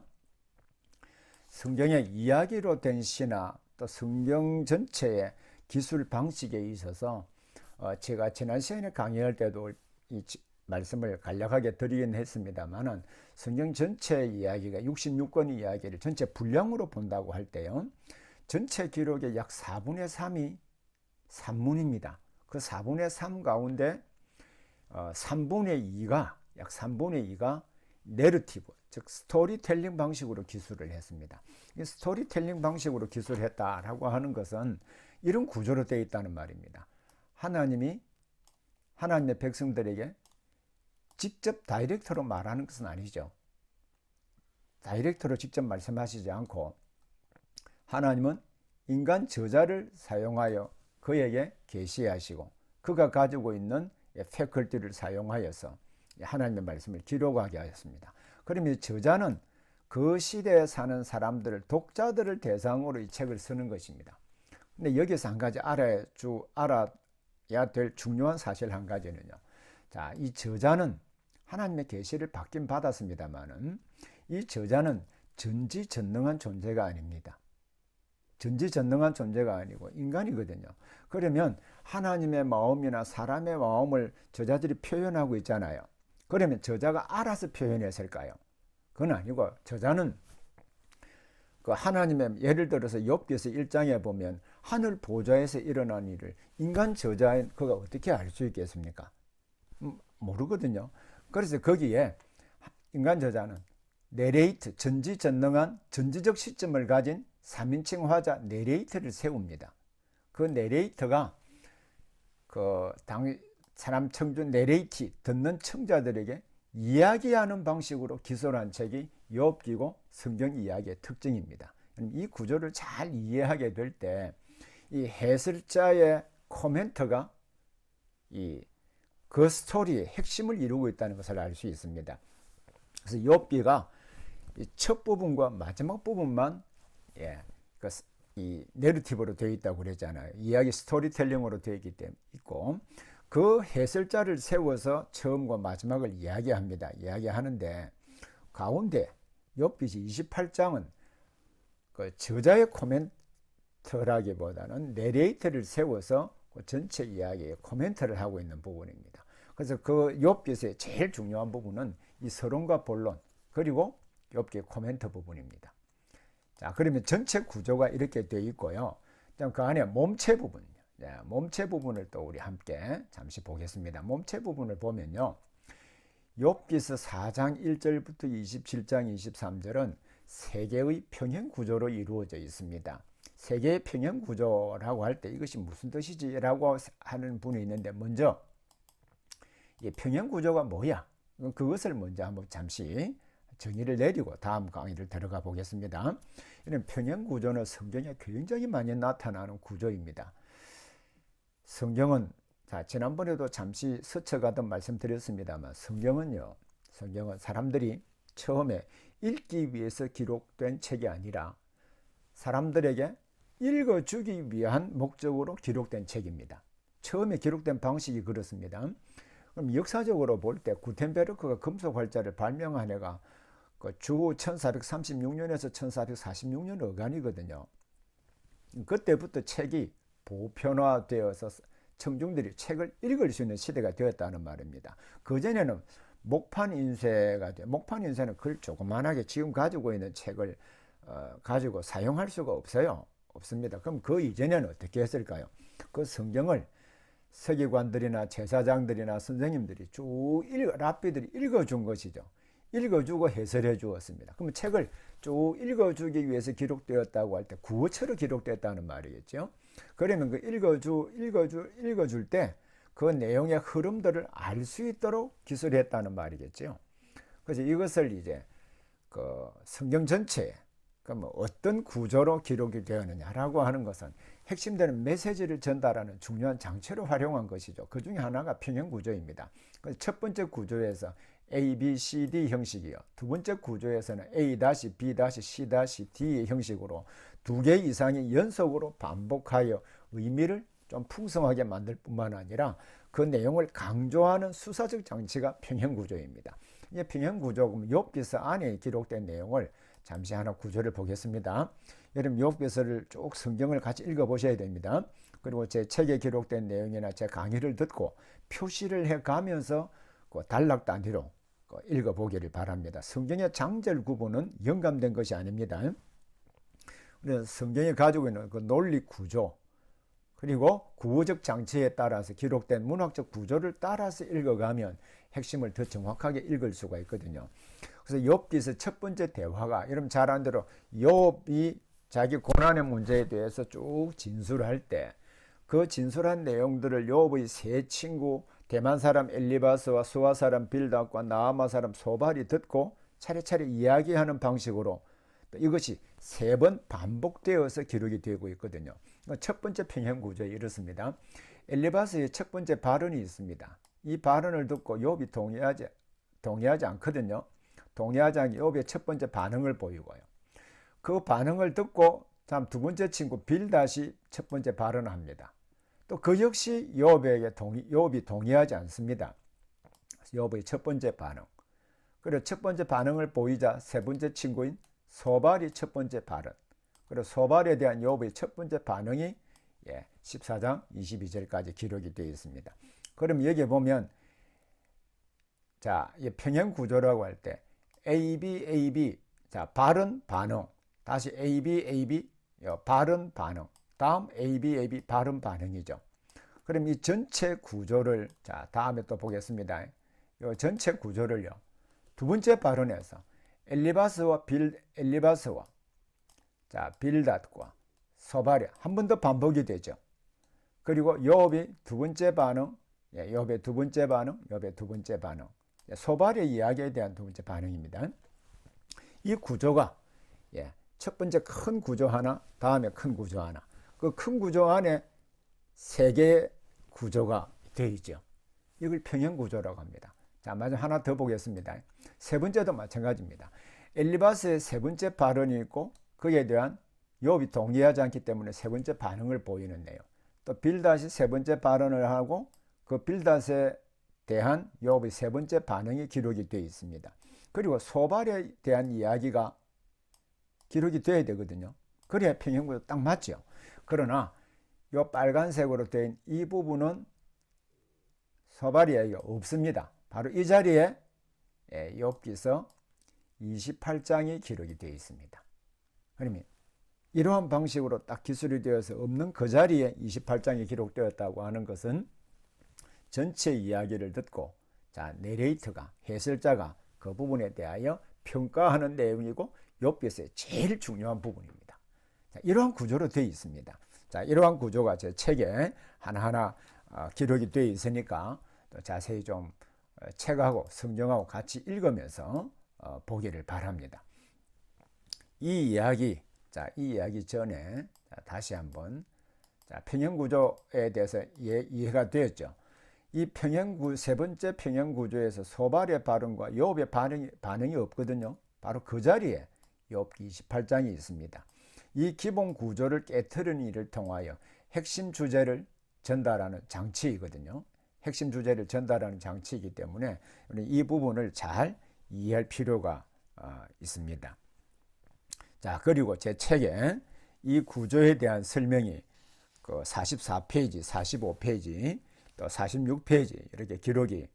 성경의 이야기로 된 시나 또 성경 전체의 기술 방식에 있어서 제가 지난 시간에 강의할 때도 이 말씀을 간략하게 드리긴 했습니다만은 성경 전체 이야기가 66권 이야기를 전체 분량으로 본다고 할 때요, 전체 기록의 약 4분의 3이 산문입니다. 그 4분의 3 가운데 3분의 2가 약 3분의 2가 내러티브, 즉 스토리텔링 방식으로 기술을 했습니다. 이 스토리텔링 방식으로 기술했다라고 하는 것은 이런 구조로 되어 있다는 말입니다. 하나님의 백성들에게 직접 다이렉트로 말하는 것은 아니죠. 다이렉트로 직접 말씀하시지 않고 하나님은 인간 저자를 사용하여 그에게 계시하시고 그가 가지고 있는 패컬티를 사용하여서 하나님의 말씀을 기록하게 하였습니다. 그러면 저자는 그 시대에 사는 사람들을, 독자들을 대상으로 이 책을 쓰는 것입니다. 근데 여기서 한 가지 알아야 될 중요한 사실 한 가지는요. 자, 이 저자는 하나님의 계시를 받긴 받았습니다만은 이 저자는 전지전능한 존재가 아닙니다. 전지전능한 존재가 아니고 인간이거든요. 그러면 하나님의 마음이나 사람의 마음을 저자들이 표현하고 있잖아요. 그러면 저자가 알아서 표현했을까요? 그건 아니고 저자는 그 하나님의, 예를 들어서 욥기서 1장에 보면 하늘 보좌에서 일어난 일을 인간 저자인 그가 어떻게 알 수 있겠습니까? 모르거든요. 그래서 거기에 인간 저자는 내레이트, 전지전능한 전지적 시점을 가진 3인칭 화자 내레이터를 세웁니다. 그 내레이터가 사람 청중 내레이티, 듣는 청자들에게 이야기하는 방식으로 기술한 책이 욥기고 성경 이야기의 특징입니다. 이 구조를 잘 이해하게 될 때 이 해설자의 코멘트가 그 스토리의 핵심을 이루고 있다는 것을 알 수 있습니다. 그래서 욥기가 첫 부분과 마지막 부분만 이 내러티브로 되어 있다고 그랬잖아요. 이야기 스토리텔링으로 되어 있고 그 해설자를 세워서 처음과 마지막을 이야기하는데 가운데 욥기 28장은 그 저자의 코멘트라기보다는 내레이터를 세워서 그 전체 이야기에 코멘트를 하고 있는 부분입니다. 그래서 그 욥기서의 제일 중요한 부분은 이 서론과 본론 그리고 욥기 코멘트 부분입니다. 자, 그러면 전체 구조가 이렇게 되어 있고요. 그 안에 몸체 부분, 몸체 부분을 또 우리 함께 잠시 보겠습니다. 몸체 부분을 보면요, 욥기서 4장 1절부터 27장 23절은 세 개의 평행 구조로 이루어져 있습니다. 세 개의 평행 구조라고 할 때 이것이 무슨 뜻이지라고 하는 분이 있는데, 먼저 이 평행 구조가 뭐야? 그것을 먼저 한번 잠시 정의를 내리고 다음 강의를 들어가 보겠습니다. 이런 평행 구조는 성경에 굉장히 많이 나타나는 구조입니다. 성경은 지난번에도 잠시 스쳐가듯 말씀드렸습니다만 성경은 사람들이 처음에 읽기 위해서 기록된 책이 아니라 사람들에게 읽어주기 위한 목적으로 기록된 책입니다. 처음에 기록된 방식이 그렇습니다. 그럼 역사적으로 볼 때 구텐베르크가 금속 활자를 발명한 해가 주 1436년에서 1446년 어간이거든요. 그때부터 책이 보편화되어서 청중들이 책을 읽을 수 있는 시대가 되었다는 말입니다. 그전에는 목판 인쇄는 글 조그만하게 지금 가지고 있는 책을 가지고 사용할 수가 없습니다. 그럼 그 이전에는 어떻게 했을까요? 그 성경을 서기관들이나 제사장들이나 선생님들이 랍비들이 읽어준 것이죠. 읽어주고 해설해 주었습니다. 그러면 책을 쭉 읽어주기 위해서 기록되었다고 할 때 구어체로 기록됐다는 말이겠죠. 그러면 그 읽어줄 때 그 내용의 흐름들을 알 수 있도록 기술했다는 말이겠죠. 그래서 이것을 이제 그 성경 전체에 어떤 구조로 기록이 되었느냐라고 하는 것은 핵심되는 메시지를 전달하는 중요한 장치로 활용한 것이죠. 그 중에 하나가 평행 구조입니다. 첫 번째 구조에서 A, B, C, D 형식이요. 두 번째 구조에서는 A, B, C, D의 형식으로 두 개 이상의 연속으로 반복하여 의미를 좀 풍성하게 만들 뿐만 아니라 그 내용을 강조하는 수사적 장치가 평행 구조입니다. 이 평행 구조, 욥기서 안에 기록된 내용을 잠시 하나 구조를 보겠습니다. 여러분 욥기서를 쭉 성경을 같이 읽어보셔야 됩니다. 그리고 제 책에 기록된 내용이나 제 강의를 듣고 표시를 해가면서 그 단락 단위로 읽어보기를 바랍니다. 성경의 장절 구분은 영감된 것이 아닙니다. 그래서 성경이 가지고 있는 그 논리 구조 그리고 구어적 장치에 따라서 기록된 문학적 구조를 따라서 읽어가면 핵심을 더 정확하게 읽을 수가 있거든요. 그래서 욥기서 첫 번째 대화가 여러분 잘 아는 대로 욥이 자기 고난의 문제에 대해서 쭉 진술할 때 그 진술한 내용들을 욥의 세 친구 대만 사람 엘리바스와 수아 사람 빌닷과 나아마 사람 소발이 듣고 차례차례 이야기하는 방식으로 이것이 세 번 반복되어서 기록이 되고 있거든요. 첫 번째 평행 구조에 이렇습니다. 엘리바스의 첫 번째 발언이 있습니다. 이 발언을 듣고 욥이 동의하지 않거든요. 동의하지 않게 욥의 첫 번째 반응을 보이고요. 그 반응을 듣고 두 번째 친구 빌닷이 첫 번째 발언을 합니다. 또 그 역시 욥이 동의하지 않습니다. 욥의 첫 번째 반응. 그리고 첫 번째 반응을 보이자 세 번째 친구인 소발이 첫 번째 발언. 그리고 소발에 대한 욥의 첫 번째 반응이 14장 22절까지 기록이 되어 있습니다. 그럼 여기 보면 이 평행 구조라고 할 때 A, B, A, B 발언, 반응. 다시 A, B, A, B 발언, 반응. 다음 A, B, A, B 발언, 반응이죠. 그럼 이 전체 구조를 다음에 또 보겠습니다. 이 전체 구조를요. 두 번째 발언에서 엘리바스와 빌닷과 소발이 한 번 더 반복이 되죠. 그리고 욥이 두 번째 반응, 욥의 두 번째 반응, 소발의 이야기에 대한 두 번째 반응입니다. 이 구조가 첫 번째 큰 구조 하나, 다음에 큰 구조 하나. 그 큰 구조 안에 세 개의 구조가 되어 있죠. 이걸 평형구조라고 합니다. 자, 마지막 하나 더 보겠습니다. 세 번째도 마찬가지입니다. 엘리바스의 세 번째 발언이 있고 거기에 대한 요업이 동의하지 않기 때문에 세 번째 반응을 보이는 내용. 또 빌닷이 세 번째 발언을 하고 그 빌닷에 대한 요업의 세 번째 반응이 기록이 되어 있습니다. 그리고 소발에 대한 이야기가 기록이 돼야 되거든요. 그래야 평형구조 딱 맞죠. 그러나 이 빨간색으로 된 이 부분은 소발 이야기가 없습니다. 바로 이 자리에 욥기서 28장이 기록이 되어 있습니다. 그러면 이러한 방식으로 딱 기술이 되어서 없는 그 자리에 28장이 기록되었다고 하는 것은 전체 이야기를 듣고 자, 내레이터가 해설자가 그 부분에 대하여 평가하는 내용이고 욥기서의 제일 중요한 부분입니다. 자, 이러한 구조로 되어 있습니다. 자, 이러한 구조가 제 책에 하나하나 기록이 되어 있으니까 또 자세히 좀 책하고 성경하고 같이 읽으면서 보기를 바랍니다. 이 이야기 전에 다시 한번 평형구조에 대해서 이해가 되었죠. 이 세 번째 평형구조에서 소발의 발언과 욥의 반응이 없거든요. 바로 그 자리에 욥기 28장이 있습니다. 이 기본 구조를 깨트리는 일을 통하여 핵심 주제를 전달하는 장치이거든요. 핵심 주제를 전달하는 장치이기 때문에 이 부분을 잘 이해할 필요가 있습니다. 자, 그리고 제 책에 이 구조에 대한 설명이 그 44페이지, 45페이지, 또 46페이지 이렇게 기록이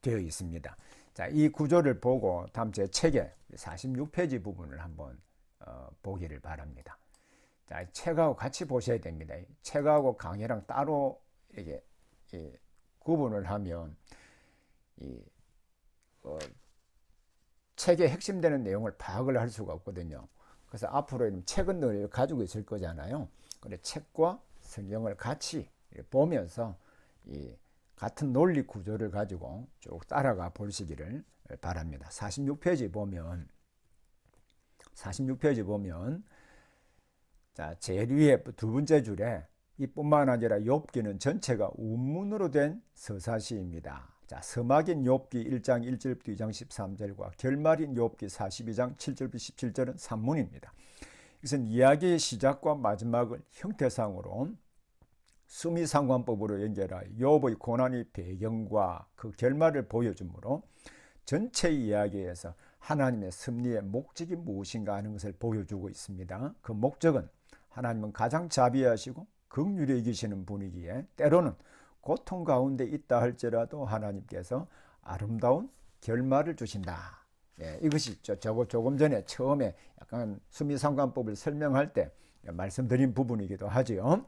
되어 있습니다. 자, 이 구조를 보고 다음 제 책의 46페이지 부분을 한번 보기를 바랍니다. 자, 책하고 같이 보셔야 됩니다. 책하고 강의랑 따로 이게 구분을 하면 책에 핵심되는 내용을 파악을 할 수가 없거든요. 그래서 앞으로 책은 늘 가지고 있을 거잖아요. 그래 책과 성경을 같이 보면서 이 같은 논리 구조를 가지고 쭉 따라가 보시기를 바랍니다. 46페이지 보면 자, 제일 위에 두 번째 줄에 이뿐만 아니라 욥기는 전체가 운문으로 된 서사시입니다. 자, 서막인 욥기 1장 1절부터 2장 13절과 결말인 욥기 42장 7절부터 17절은 산문입니다. 이것은 이야기의 시작과 마지막을 형태상으로 수미상관법으로 연결하여 욥의 고난의 배경과 그 결말을 보여주므로 전체 이야기에서 하나님의 섭리의 목적이 무엇인가 하는 것을 보여주고 있습니다. 그 목적은 하나님은 가장 자비하시고 긍휼히 여기시는 분이기에 때로는 고통 가운데 있다 할지라도 하나님께서 아름다운 결말을 주신다. 이것이 조금 전에 처음에 약간 수미상관법을 설명할 때 말씀드린 부분이기도 하지요.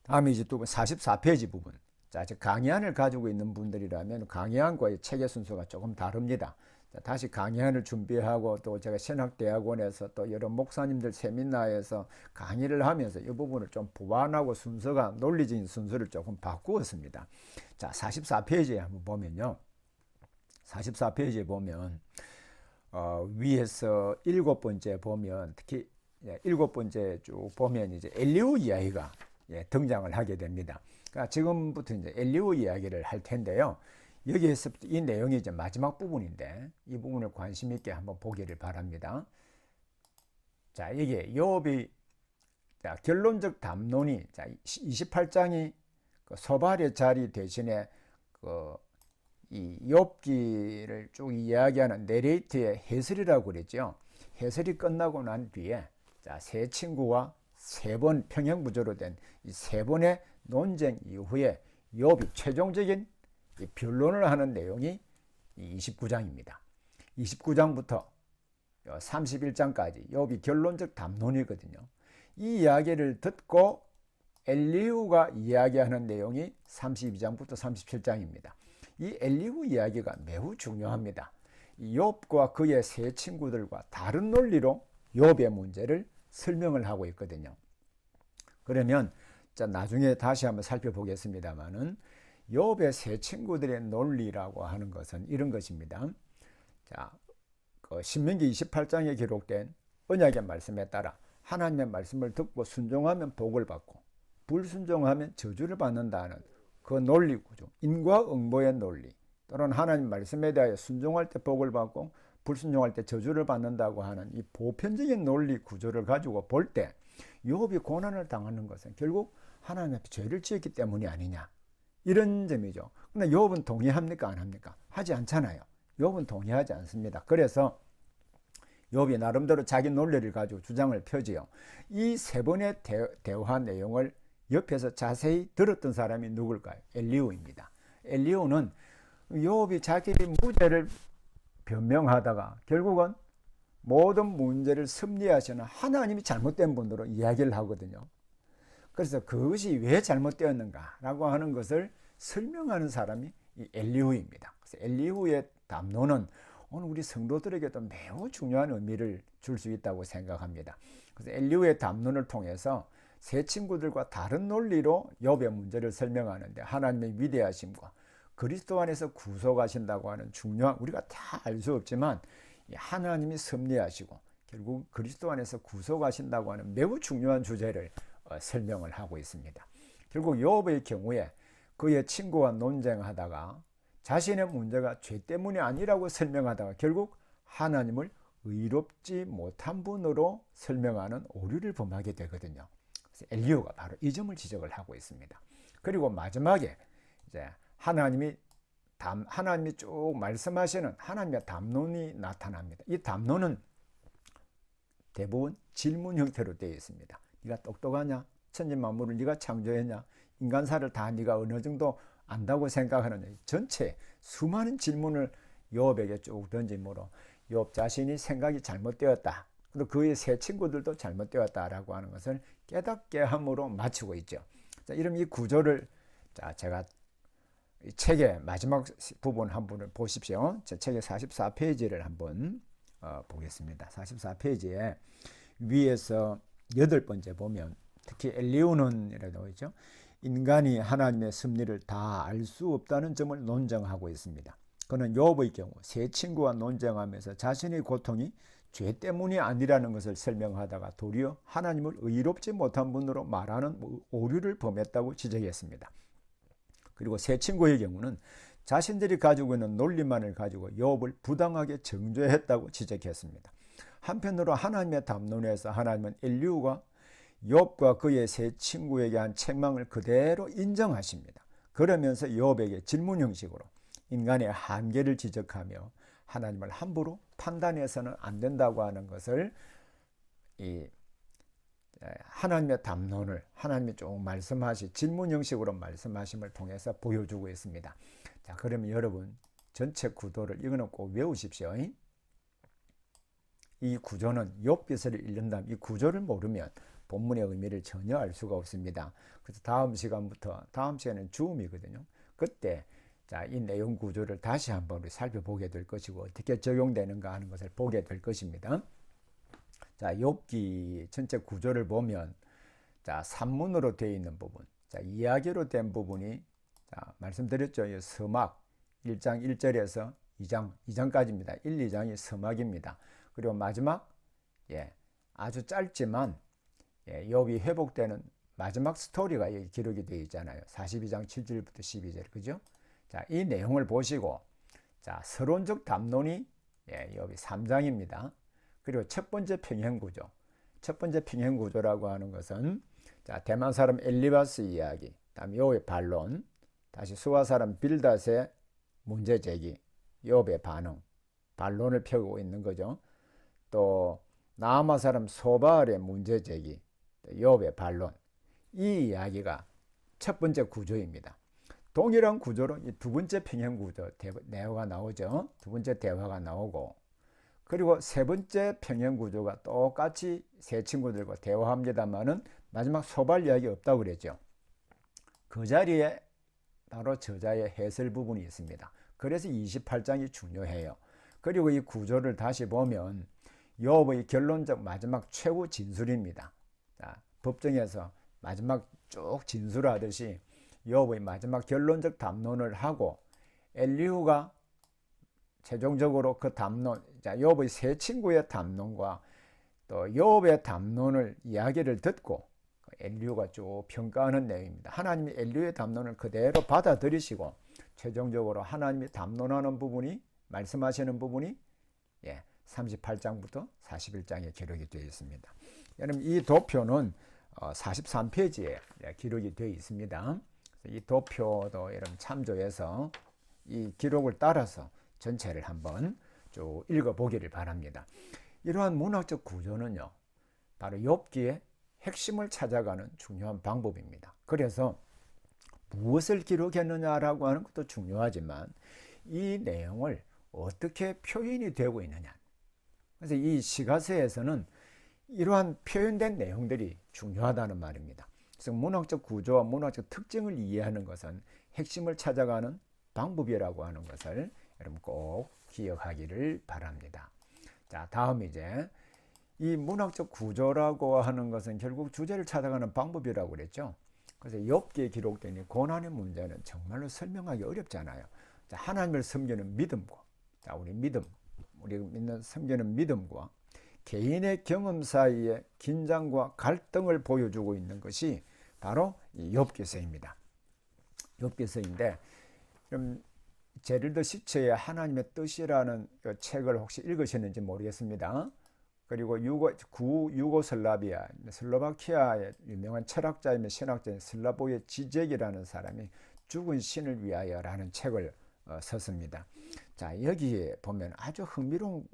다음에 이제 또 44페이지 부분. 자, 강의안을 가지고 있는 분들이라면 강의안과의 책의 순서가 조금 다릅니다. 자, 다시 강의안을 준비하고 또 제가 신학대학원에서 또 여러 목사님들 세미나에서 강의를 하면서 이 부분을 좀 보완하고 순서가 논리적인 순서를 조금 바꾸었습니다. 자, 44페이지에 한번 보면요. 44페이지에 보면 위에서 7번째 보면 특히 7번째 쭉 보면 이제 엘리후 이야기가 등장을 하게 됩니다. 그러니까 지금부터 이제 엘리후 이야기를 할 텐데요. 여기에서 이 내용이 이제 마지막 부분인데 이 부분을 관심 있게 한번 보기를 바랍니다. 자, 이게 욥이 결론적 담론이 28장이 그 소발의 자리 대신에 이 욥기를 쭉 이야기하는 내레이트의 해설이라고 그랬죠. 해설이 끝나고 난 뒤에 세 친구와 세 번 평형구조로 된 이 세 번의 논쟁 이후에 욥이 최종적인 변론을 하는 내용이 29장입니다. 29장부터 31장까지 욥이 결론적 담론이거든요. 이 이야기를 듣고 엘리후가 이야기하는 내용이 32장부터 37장입니다. 이 엘리후 이야기가 매우 중요합니다. 욥과 그의 세 친구들과 다른 논리로 욥의 문제를 설명을 하고 있거든요. 그러면 나중에 다시 한번 살펴보겠습니다만은 욥의 세 친구들의 논리라고 하는 것은 이런 것입니다. 자, 신명기 28장에 기록된 언약의 말씀에 따라 하나님의 말씀을 듣고 순종하면 복을 받고 불순종하면 저주를 받는다는 그 논리 구조, 인과응보의 논리, 또는 하나님 말씀에 대하여 순종할 때 복을 받고 불순종할 때 저주를 받는다고 하는 이 보편적인 논리 구조를 가지고 볼 때 욥이 고난을 당하는 것은 결국 하나님 앞에 죄를 지었기 때문이 아니냐, 이런 점이죠. 근데 욥은 동의합니까? 안 합니까? 하지 않잖아요. 욥은 동의하지 않습니다. 그래서 욥이 나름대로 자기 논리를 가지고 주장을 펴지요. 이 세 번의 대화 내용을 옆에서 자세히 들었던 사람이 누굴까요? 엘리후입니다. 엘리후는 욥이 자기 무죄를 변명하다가 결국은 모든 문제를 섭리하시는 하나님이 잘못된 분으로 이야기를 하거든요. 그래서 그것이 왜 잘못되었는가라고 하는 것을 설명하는 사람이 이 엘리후입니다. 그래서 엘리후의 담론은 오늘 우리 성도들에게도 매우 중요한 의미를 줄 수 있다고 생각합니다. 그래서 엘리후의 담론을 통해서 세 친구들과 다른 논리로 욥의 문제를 설명하는데 하나님의 위대하심과 그리스도 안에서 구속하신다고 하는 중요한, 우리가 다 알 수 없지만 하나님이 섭리하시고 결국 그리스도 안에서 구속하신다고 하는 매우 중요한 주제를 설명을 하고 있습니다. 결국 욥의 경우에 그의 친구와 논쟁하다가 자신의 문제가 죄 때문이 아니라고 설명하다가 결국 하나님을 의롭지 못한 분으로 설명하는 오류를 범하게 되거든요. 그래서 엘리후가 바로 이 점을 지적을 하고 있습니다. 그리고 마지막에 이제 하나님이 쭉 말씀하시는 하나님의 담론이 나타납니다. 이 담론은 대부분 질문 형태로 되어 있습니다. 네가 똑똑하냐? 천지만물을 네가 창조했냐? 인간사를 다 네가 어느 정도 안다고 생각하느냐? 전체 수많은 질문을 욥에게 쭉 던지므로 욥 자신이 생각이 잘못되었다, 그리고 그의 세 친구들도 잘못되었다라고 하는 것을 깨닫게 함으로 마치고 있죠. 자, 이런 이 구조를 제가 이 책의 마지막 부분 한번 보십시오. 제 책의 44페이지를 한번 보겠습니다. 44페이지에 위에서 8번째 보면 특히 엘리후는 이라고 있죠. 인간이 하나님의 섭리를 다 알 수 없다는 점을 논증하고 있습니다. 그는 욥의 경우 세 친구와 논쟁하면서 자신의 고통이 죄 때문이 아니라는 것을 설명하다가 도리어 하나님을 의롭지 못한 분으로 말하는 오류를 범했다고 지적했습니다. 그리고 세 친구의 경우는 자신들이 가지고 있는 논리만을 가지고 욥을 부당하게 정죄했다고 지적했습니다. 한편으로 하나님의 담론에서 하나님은 엘리후가 욥과 그의 세 친구에게 한 책망을 그대로 인정하십니다. 그러면서 욥에게 질문 형식으로 인간의 한계를 지적하며 하나님을 함부로 판단해서는 안 된다고 하는 것을 이 하나님의 담론을 하나님이 쭉 질문 형식으로 말씀하심을 통해서 보여주고 있습니다. 자, 그러면 여러분 전체 구도를 이거는 꼭 외우십시오. 이 구조는 욥기서를 읽는다면 이 구조를 모르면 본문의 의미를 전혀 알 수가 없습니다. 그래서 다음 시간에는 주음이거든요. 그때 이 내용 구조를 다시 한번 살펴보게 될 것이고 어떻게 적용되는가 하는 것을 보게 될 것입니다. 자, 욥기 전체 구조를 보면 산문으로 되어 있는 부분, 이야기로 된 부분이 말씀드렸죠. 서막 1장 1절에서 2장까지입니다. 1, 2장이 서막입니다. 그리고 마지막 아주 짧지만 욥이 회복되는 마지막 스토리가 여기 기록이 되어 있잖아요. 42장 7절부터 12절, 그죠? 자, 이 내용을 보시고 서론적 담론이 욥이 3장입니다. 그리고 첫 번째 평행구조. 첫 번째 평행구조라고 하는 것은 대만 사람 엘리바스 이야기, 다음 욥의 반론, 다시 수아 사람 빌닷의 문제 제기, 욥의 반응, 반론을 펴고 있는 거죠. 또 나아마 사람 소발의 문제 제기, 욥의 반론, 이 이야기가 첫 번째 구조입니다. 동일한 구조로 이 두 번째 평행구조 대화가 나오죠. 두 번째 대화가 나오고, 그리고 세 번째 평행구조가 똑같이 세 친구들과 대화합니다만은 마지막 소발 이야기 없다고 그랬죠. 그 자리에 바로 저자의 해설 부분이 있습니다. 그래서 28장이 중요해요. 그리고 이 구조를 다시 보면 욥의 결론적 마지막 최후 진술입니다. 법정에서 마지막 쭉 진술하듯이 욥의 마지막 결론적 담론을 하고 엘리후가 최종적으로 그 담론, 욥의 세 친구의 담론과 또 욥의 담론을 이야기를 듣고 엘리후가 쭉 평가하는 내용입니다. 하나님이 엘리후의 담론을 그대로 받아들이시고 최종적으로 하나님이 담론하는 부분이 말씀하시는 부분이 38장부터 41장에 기록이 되어 있습니다. 여러분 이 도표는 43페이지에 기록이 되어 있습니다. 이 도표도 여러분 참조해서 이 기록을 따라서 전체를 한번 쭉 읽어보기를 바랍니다. 이러한 문학적 구조는요, 바로 욥기의 핵심을 찾아가는 중요한 방법입니다. 그래서 무엇을 기록했느냐라고 하는 것도 중요하지만 이 내용을 어떻게 표현이 되고 있느냐. 그래서 이 시가서에서는 이러한 표현된 내용들이 중요하다는 말입니다. 그래서 문학적 구조와 문학적 특징을 이해하는 것은 핵심을 찾아가는 방법이라고 하는 것을 여러분 꼭 기억하기를 바랍니다. 자, 다음 이제 이 문학적 구조라고 하는 것은 결국 주제를 찾아가는 방법이라고 그랬죠. 그래서 욥기에 기록된 이 고난의 문제는 정말로 설명하기 어렵잖아요. 자, 하나님을 섬기는 믿음과 우리 믿는 섬기는 믿음과 개인의 경험 사이의 긴장과 갈등을 보여주고 있는 것이 바로 이 욥기서입니다. 욥기서인데 제럴드 시처의 하나님의 뜻이라는 책을 혹시 읽으셨는지 모르겠습니다. 그리고 유고슬라비아, 슬로바키아의 유명한 철학자이며 신학자인 슬라보의 지젝이라는 사람이 죽은 신을 위하여라는 책을 썼습니다. 자, 여기에 보면 아주 흥미로운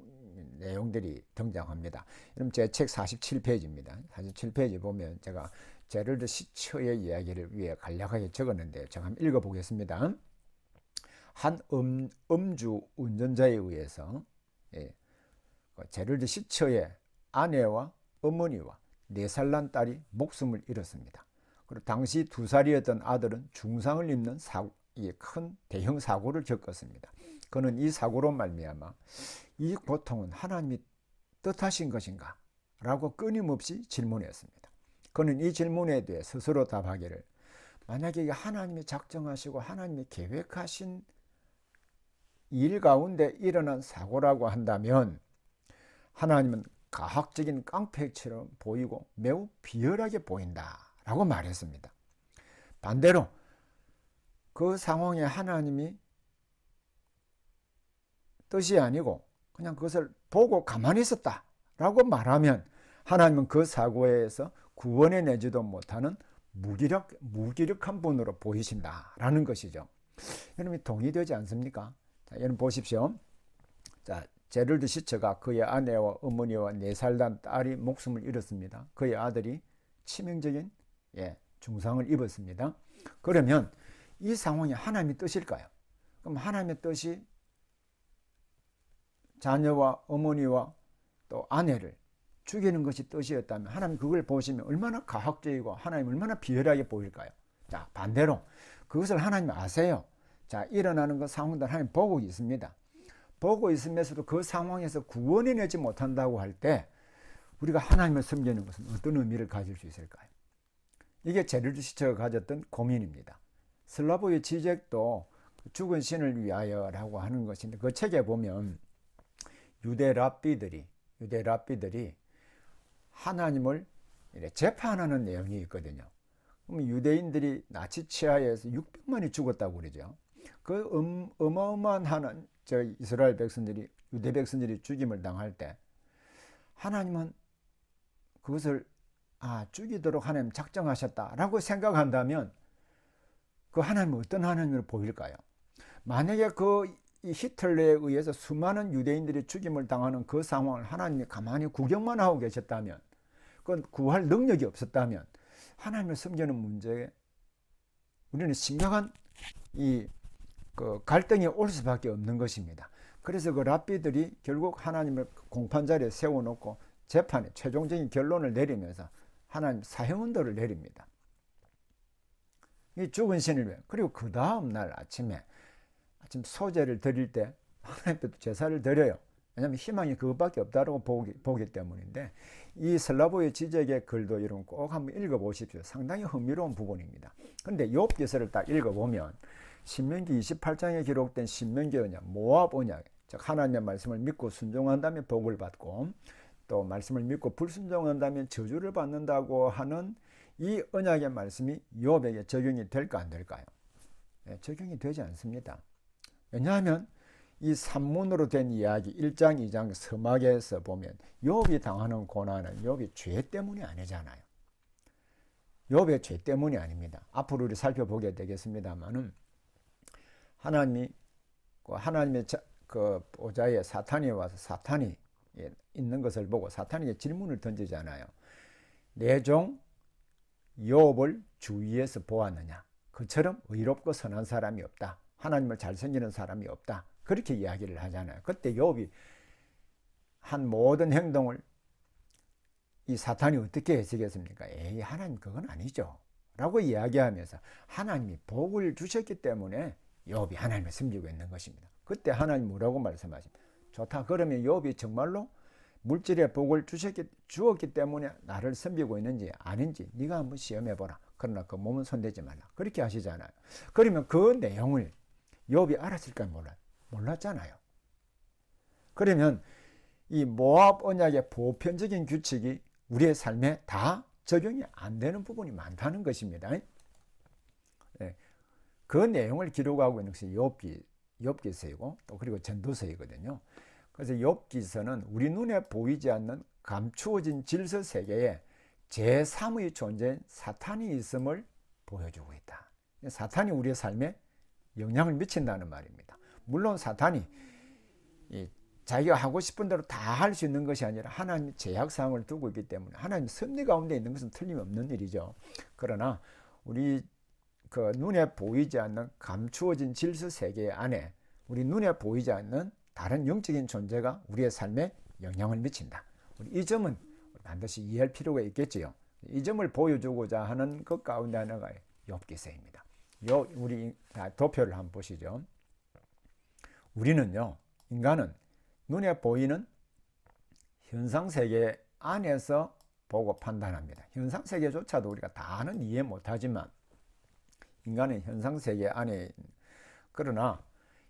내용들이 등장합니다. 그럼 제 책 47페이지입니다. 47페이지 보면 제가 제럴드 시처의 이야기를 위해 간략하게 적었는데 제가 한번 읽어보겠습니다. 한 음주 운전자에 의해서 제럴드 시처의 아내와 어머니와 4살 난 딸이 목숨을 잃었습니다. 그리고 당시 2살이었던 아들은 중상을 입는 큰 대형 사고를 겪었습니다. 그는 이 사고로 말미암아 이 고통은 하나님이 뜻하신 것인가? 라고 끊임없이 질문했습니다. 그는 이 질문에 대해 스스로 답하기를 만약에 하나님이 작정하시고 하나님이 계획하신 일 가운데 일어난 사고라고 한다면 하나님은 가학적인 깡패처럼 보이고 매우 비열하게 보인다라고 말했습니다. 반대로 그 상황에 하나님이 뜻이 아니고 그냥 그것을 보고 가만히 있었다라고 말하면 하나님은 그 사고에서 구원해내지도 못하는 무기력한 분으로 보이신다라는 것이죠. 여러분 동의되지 않습니까? 자, 여러분 보십시오. 자, 제럴드 시처가 그의 아내와 어머니와 4살 난 딸이 목숨을 잃었습니다. 그의 아들이 치명적인 중상을 입었습니다. 그러면 이 상황이 하나님의 뜻일까요? 그럼 하나님의 뜻이 자녀와 어머니와 또 아내를 죽이는 것이 뜻이었다면 하나님 그걸 보시면 얼마나 가학적이고 하나님 얼마나 비열하게 보일까요? 자, 반대로 그것을 하나님 아세요. 자, 일어나는 그 상황들 하나님 보고 있습니다. 보고 있으면서도 그 상황에서 구원해내지 못한다고 할 때 우리가 하나님을 섬기는 것은 어떤 의미를 가질 수 있을까요? 이게 제럴드 시처가 가졌던 고민입니다. 슬라보의 지젝도 죽은 신을 위하여라고 하는 것인데 그 책에 보면 유대 랍비들이 하나님을 재판하는 내용이 있거든요. 그럼 유대인들이 나치 치하에서 600만이 죽었다고 그러죠. 그 어마어마한 이스라엘 백성들이 유대 백성들이 죽임을 당할 때 하나님은 그것을 죽이도록 하나님 작정하셨다라고 생각한다면 그 하나님은 어떤 하나님으로 보일까요? 만약에 이 히틀러에 의해서 수많은 유대인들이 죽임을 당하는 그 상황을 하나님이 가만히 구경만 하고 계셨다면, 그건 구할 능력이 없었다면 하나님을 섬기는 문제에 우리는 심각한 갈등이 올 수밖에 없는 것입니다. 그래서 그 랍비들이 결국 하나님을 공판 자리에 세워놓고 재판에 최종적인 결론을 내리면서 하나님 사형언도를 내립니다. 이 죽은 신을 위해. 그리고 그 다음 날 아침 소제를 드릴 때 하나님께도 제사를 드려요. 왜냐하면 희망이 그것밖에 없다고 보기 때문인데 이 슬라보의 지적의 글도 여러분 꼭 한번 읽어보십시오. 상당히 흥미로운 부분입니다. 그런데 욥기서를 딱 읽어보면 신명기 28장에 기록된 신명기 언약, 모압 언약, 즉 하나님의 말씀을 믿고 순종한다면 복을 받고 또 말씀을 믿고 불순종한다면 저주를 받는다고 하는 이 언약의 말씀이 욥에게 적용이 될까 안 될까요? 네, 적용이 되지 않습니다. 왜냐하면 이 산문으로 된 이야기 1장 2장 서막에서 보면 욥이 당하는 고난은 욥이 죄 때문이 아니잖아요. 욥의 죄 때문이 아닙니다. 앞으로 우리 살펴보게 되겠습니다만은 하나님의 그 보좌에 사탄이 와서 사탄이 있는 것을 보고 사탄에게 질문을 던지잖아요. 내 종 욥을 주위에서 보았느냐? 그처럼 의롭고 선한 사람이 없다. 하나님을 잘 섬기는 사람이 없다. 그렇게 이야기를 하잖아요. 그때 욥이 한 모든 행동을 이 사탄이 어떻게 해석했습니까? 에이, 하나님 그건 아니죠 라고 이야기하면서 하나님이 복을 주셨기 때문에 욥이 하나님을 섬기고 있는 것입니다. 그때 하나님 뭐라고 말씀하십니까? 좋다. 그러면 욥이 정말로 물질의 복을 주었기 때문에 나를 섬기고 있는지 아닌지 네가 한번 시험해보라. 그러나 그 몸은 손대지 말라. 그렇게 하시잖아요. 그러면 그 내용을 욥이 알았을까? 몰랐잖아요. 그러면 이 모압 언약의 보편적인 규칙이 우리의 삶에 다 적용이 안 되는 부분이 많다는 것입니다. 네. 그 내용을 기록하고 있는 것이 욥기서이고 또 그리고 전도서이거든요. 그래서 욥기서는 우리 눈에 보이지 않는 감추어진 질서 세계에 제3의 존재인 사탄이 있음을 보여주고 있다. 사탄이 우리의 삶에 영향을 미친다는 말입니다. 물론 사탄이 자기가 하고 싶은 대로 다 할 수 있는 것이 아니라 하나님이 제약사항을 두고 있기 때문에 하나님 섭리 가운데 있는 것은 틀림없는 일이죠. 그러나 우리 그 눈에 보이지 않는 감추어진 질서 세계 안에 우리 눈에 보이지 않는 다른 영적인 존재가 우리의 삶에 영향을 미친다. 이 점은 반드시 이해할 필요가 있겠지요. 이 점을 보여주고자 하는 것 가운데 하나가 욥기서입니다. 우리 도표를 한번 보시죠. 우리는요, 인간은 눈에 보이는 현상세계 안에서 보고 판단합니다. 현상세계조차도 우리가 다는 이해 못하지만 인간은 현상세계 안에, 그러나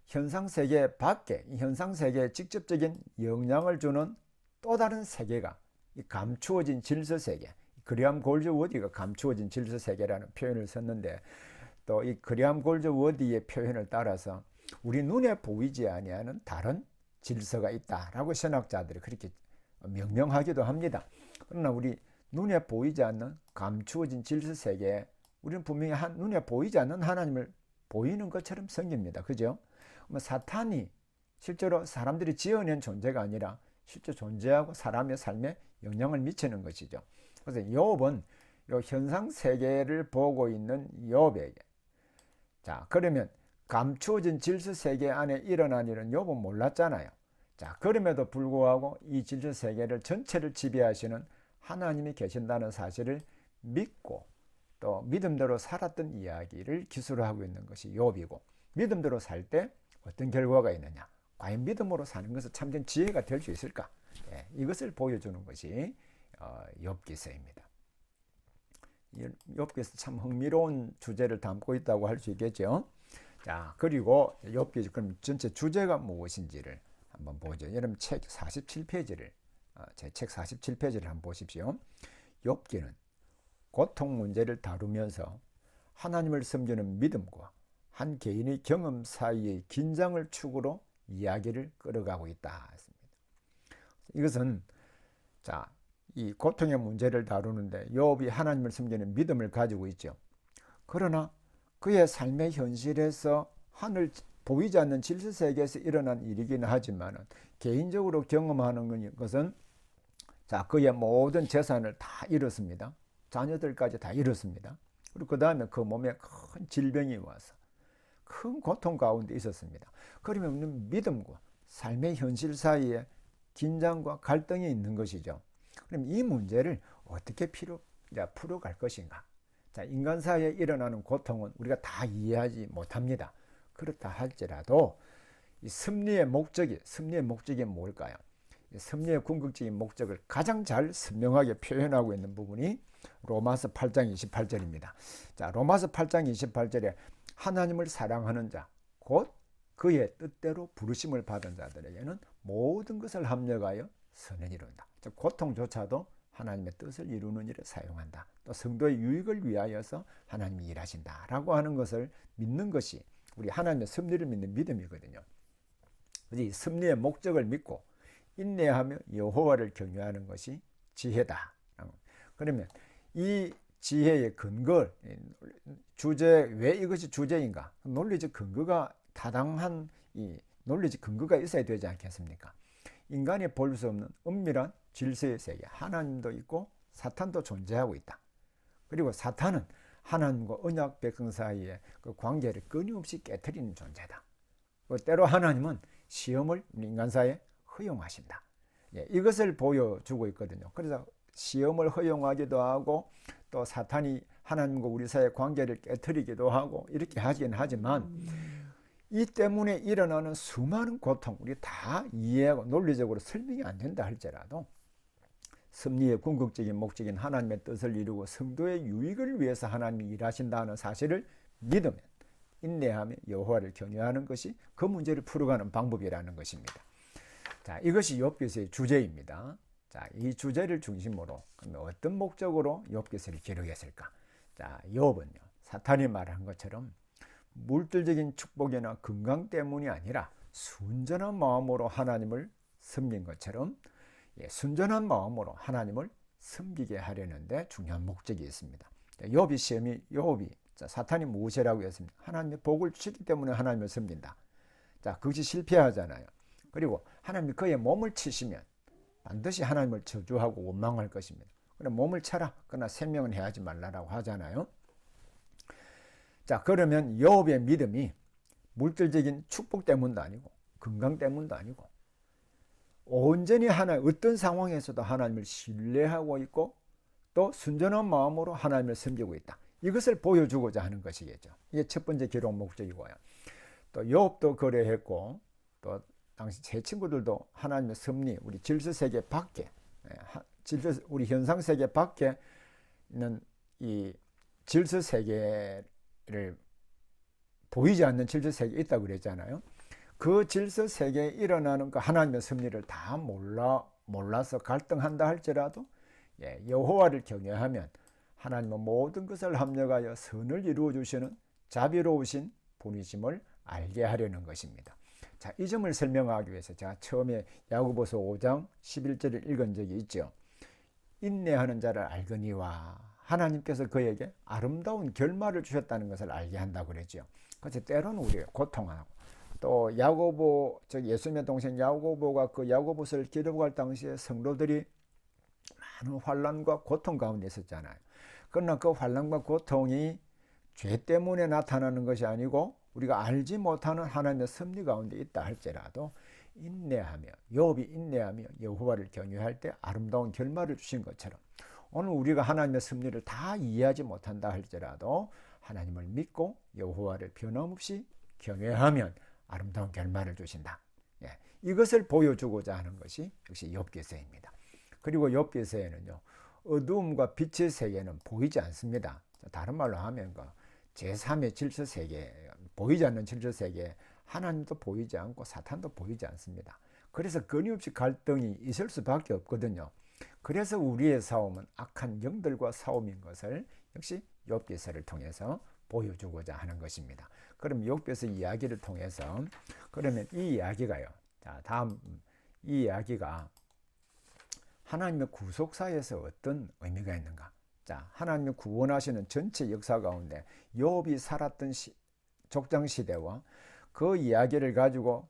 현상세계 밖에, 현상세계에 직접적인 영향을 주는 또 다른 세계가 이 감추어진 질서세계, 그레암 골즈 워디가 감추어진 질서세계라는 표현을 썼는데 또 이 그레암 골즈 워디의 표현을 따라서 우리 눈에 보이지 아니하는 다른 질서가 있다라고 신학자들이 그렇게 명명하기도 합니다. 그러나 우리 눈에 보이지 않는 감추어진 질서 세계에 우리는 분명히 눈에 보이지 않는 하나님을 보이는 것처럼 섬깁니다. 그죠? 사탄이 실제로 사람들이 지어낸 존재가 아니라 실제 존재하고 사람의 삶에 영향을 미치는 것이죠. 그래서 욥은 이 현상 세계를 보고 있는 욥에게, 자, 그러면 감추어진 질서 세계 안에 일어난 일은 욥은 몰랐잖아요. 자, 그럼에도 불구하고 이 질서 세계를 전체를 지배하시는 하나님이 계신다는 사실을 믿고 또 믿음대로 살았던 이야기를 기술을 하고 있는 것이 욥이고, 믿음대로 살 때 어떤 결과가 있느냐, 과연 믿음으로 사는 것은 참된 지혜가 될 수 있을까, 이것을 보여주는 것이 욥기서입니다. 욥기서 참 흥미로운 주제를 담고 있다고 할 수 있겠죠. 자, 그리고 욥기 그럼 전체 주제가 무엇인지를 한번 보죠. 여러분 책 47페이지를 제 책 47페이지를 한번 보십시오. 욥기는 고통 문제를 다루면서 하나님을 섬기는 믿음과 한 개인의 경험 사이의 긴장을 축으로 이야기를 끌어가고 있다 했습니다. 이것은 자, 이 고통의 문제를 다루는데 욥이 하나님을 섬기는 믿음을 가지고 있죠. 그러나 그의 삶의 현실에서 하늘 보이지 않는 질서 세계에서 일어난 일이긴 하지만 개인적으로 경험하는 것은 자, 그의 모든 재산을 다 잃었습니다. 자녀들까지 다 잃었습니다. 그리고 그 다음에 그 몸에 큰 질병이 와서 큰 고통 가운데 있었습니다. 그러면 믿음과 삶의 현실 사이에 긴장과 갈등이 있는 것이죠. 그럼 이 문제를 어떻게 풀어갈 것인가? 자, 인간 사이에 일어나는 고통은 우리가 다 이해하지 못합니다. 그렇다 할지라도 이 섭리의 목적이 뭘까요? 이 섭리의 궁극적인 목적을 가장 잘 선명하게 표현하고 있는 부분이 로마서 8장 28절입니다. 자, 로마서 8장 28절에 하나님을 사랑하는 자, 곧 그의 뜻대로 부르심을 받은 자들에게는 모든 것을 합력하여 선을 이룬다. 즉 고통조차도 하나님의 뜻을 이루는 일에 사용한다. 또 성도의 유익을 위하여서 하나님이 일하신다라고 하는 것을 믿는 것이 우리 하나님의 섭리를 믿는 믿음이거든요. 그래서 이 섭리의 목적을 믿고 인내하며 여호와를 경외하는 것이 지혜다. 그러면 이 지혜의 근거, 주제, 왜 이것이 주제인가? 논리적 근거가 타당한 이 논리적 근거가 있어야 되지 않겠습니까? 인간이 볼 수 없는 은밀한 질서의 세계, 하나님도 있고 사탄도 존재하고 있다. 그리고 사탄은 하나님과 언약 백성 사이의 그 관계를 끊임없이 깨트리는 존재다. 때로 하나님은 시험을 인간 사이에 허용하신다. 이것을 보여주고 있거든요. 그래서 시험을 허용하기도 하고 또 사탄이 하나님과 우리 사이의 관계를 깨트리기도 하고 이렇게 하긴 하지만 이 때문에 일어나는 수많은 고통 우리 다 이해하고 논리적으로 설명이 안 된다 할지라도 섭리의 궁극적인 목적인 하나님의 뜻을 이루고 성도의 유익을 위해서 하나님이 일하신다는 사실을 믿으면 인내하며 여호와를 경외하는 것이 그 문제를 풀어가는 방법이라는 것입니다. 자, 이것이 욥기서의 주제입니다. 자, 이 주제를 중심으로 어떤 목적으로 욥기서를 기록했을까? 자, 욥은요, 사탄이 말한 것처럼 물질적인 축복이나 건강 때문이 아니라 순전한 마음으로 하나님을 섬긴 것처럼 순전한 마음으로 하나님을 섬기게 하려는데 중요한 목적이 있습니다. 욥이 사탄이 무엇이라고 했습니까? 하나님의 복을 주시기 때문에 하나님을 섬긴다. 자, 그것이 실패하잖아요. 그리고 하나님이 그의 몸을 치시면 반드시 하나님을 저주하고 원망할 것입니다. 그럼 몸을 쳐라. 그러나 생명은 해하지 말라라고 하잖아요. 자, 그러면 욥의 믿음이 물질적인 축복 때문도 아니고 건강 때문도 아니고 온전히 어떤 상황에서도 하나님을 신뢰하고 있고 또 순전한 마음으로 하나님을 섬기고 있다. 이것을 보여주고자 하는 것이겠죠. 이게 첫 번째 기록 목적이고요. 또 욥도 그래했고 또 당시 제 친구들도 하나님의 섭리, 우리 질서 세계 밖에, 우리 현상 세계 밖에 있는 이 질서 세계를 보이지 않는 질서 세계에 있다고 그랬잖아요. 그 질서 세계에 일어나는 그 하나님의 섭리를 다 몰라서 갈등한다 할지라도 여호와를 경외하면 하나님은 모든 것을 합력하여 선을 이루어 주시는 자비로우신 분이심을 알게 하려는 것입니다. 자, 이 점을 설명하기 위해서 제가 처음에 야고보서 5장 11절을 읽은 적이 있죠. 인내하는 자를 알거니와 하나님께서 그에게 아름다운 결말을 주셨다는 것을 알게 한다고 그랬죠. 그래서 때로는 우리가 고통하고 또 야고보, 즉 예수님의 동생 야고보가 그 야고보서를 기록할 당시에 성도들이 많은 환난과 고통 가운데 있었잖아요. 그러나 그 환난과 고통이 죄 때문에 나타나는 것이 아니고 우리가 알지 못하는 하나님의 섭리 가운데 있다 할지라도 욥이 인내하며 여호와를 경외할 때 아름다운 결말을 주신 것처럼 오늘 우리가 하나님의 섭리를 다 이해하지 못한다 할지라도 하나님을 믿고 여호와를 변함없이 경외하면 아름다운 결말을 주신다. 이것을 보여주고자 하는 것이 역시 욥기서입니다. 그리고 욥기서에는요, 어두움과 빛의 세계는 보이지 않습니다. 다른 말로 하면 제3의 질서 세계, 보이지 않는 질서 세계, 하나님도 보이지 않고 사탄도 보이지 않습니다. 그래서 끊임없이 갈등이 있을 수밖에 없거든요. 그래서 우리의 싸움은 악한 영들과 싸움인 것을 역시 욥기서를 통해서 보여주고자 하는 것입니다. 그럼 욥기서 이야기를 통해서 그러면 이 이야기가요. 자, 다음 이 이야기가 하나님의 구속사에서 어떤 의미가 있는가? 자, 하나님이 구원하시는 전체 역사 가운데 욥이 살았던 족장 시대와 그 이야기를 가지고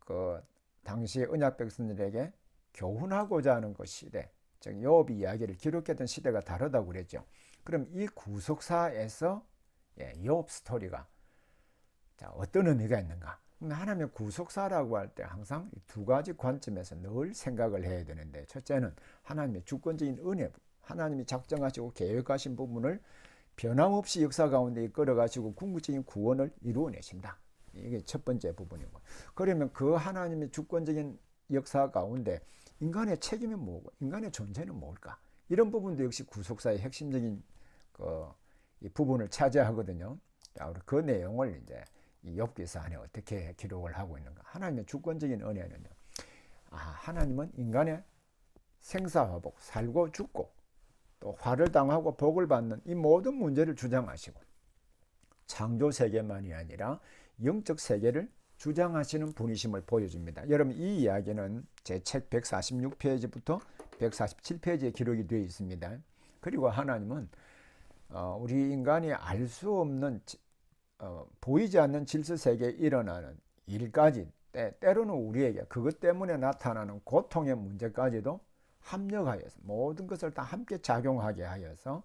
그 당시 언약 백성들에게 교훈하고자 하는 그 시대, 즉 욥이 이야기를 기록했던 시대가 다르다고 그랬죠. 그럼 이 구속사에서 욥 스토리가 자, 어떤 의미가 있는가? 하나님의 구속사라고 할 때 항상 두 가지 관점에서 늘 생각을 해야 되는데, 첫째는 하나님의 주권적인 은혜, 하나님이 작정하시고 계획하신 부분을 변함없이 역사 가운데 이끌어가시고 궁극적인 구원을 이루어내신다. 이게 첫 번째 부분이고, 그러면 그 하나님의 주권적인 역사 가운데 인간의 책임이 뭐고 인간의 존재는 뭘까? 이런 부분도 역시 구속사의 핵심적인 이 부분을 차지하거든요. 자, 그 내용을 이제 이 욥기서 안에 어떻게 기록을 하고 있는가? 하나님의 주권적인 은혜는요, 하나님은 인간의 생사화복, 살고 죽고 또 화를 당하고 복을 받는 이 모든 문제를 주장하시고 창조 세계만이 아니라 영적 세계를 주장하시는 분이심을 보여줍니다. 여러분, 이 이야기는 제 책 146페이지부터 147페이지에 기록이 되어 있습니다. 그리고 하나님은 우리 인간이 알 수 없는 보이지 않는 질서 세계에 일어나는 일까지 때로는 우리에게 그것 때문에 나타나는 고통의 문제까지도 합력하여서 모든 것을 다 함께 작용하게 하여서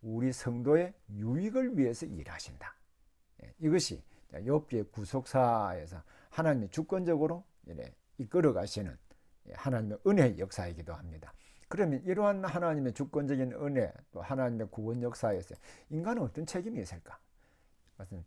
우리 성도의 유익을 위해서 일하신다. 이것이 욥기의 구속사에서 하나님이 주권적으로 이끌어 가시는 하나님의 은혜의 역사이기도 합니다. 그러면 이러한 하나님의 주권적인 은혜 또 하나님의 구원 역사에서 인간은 어떤 책임이 있을까? 그것은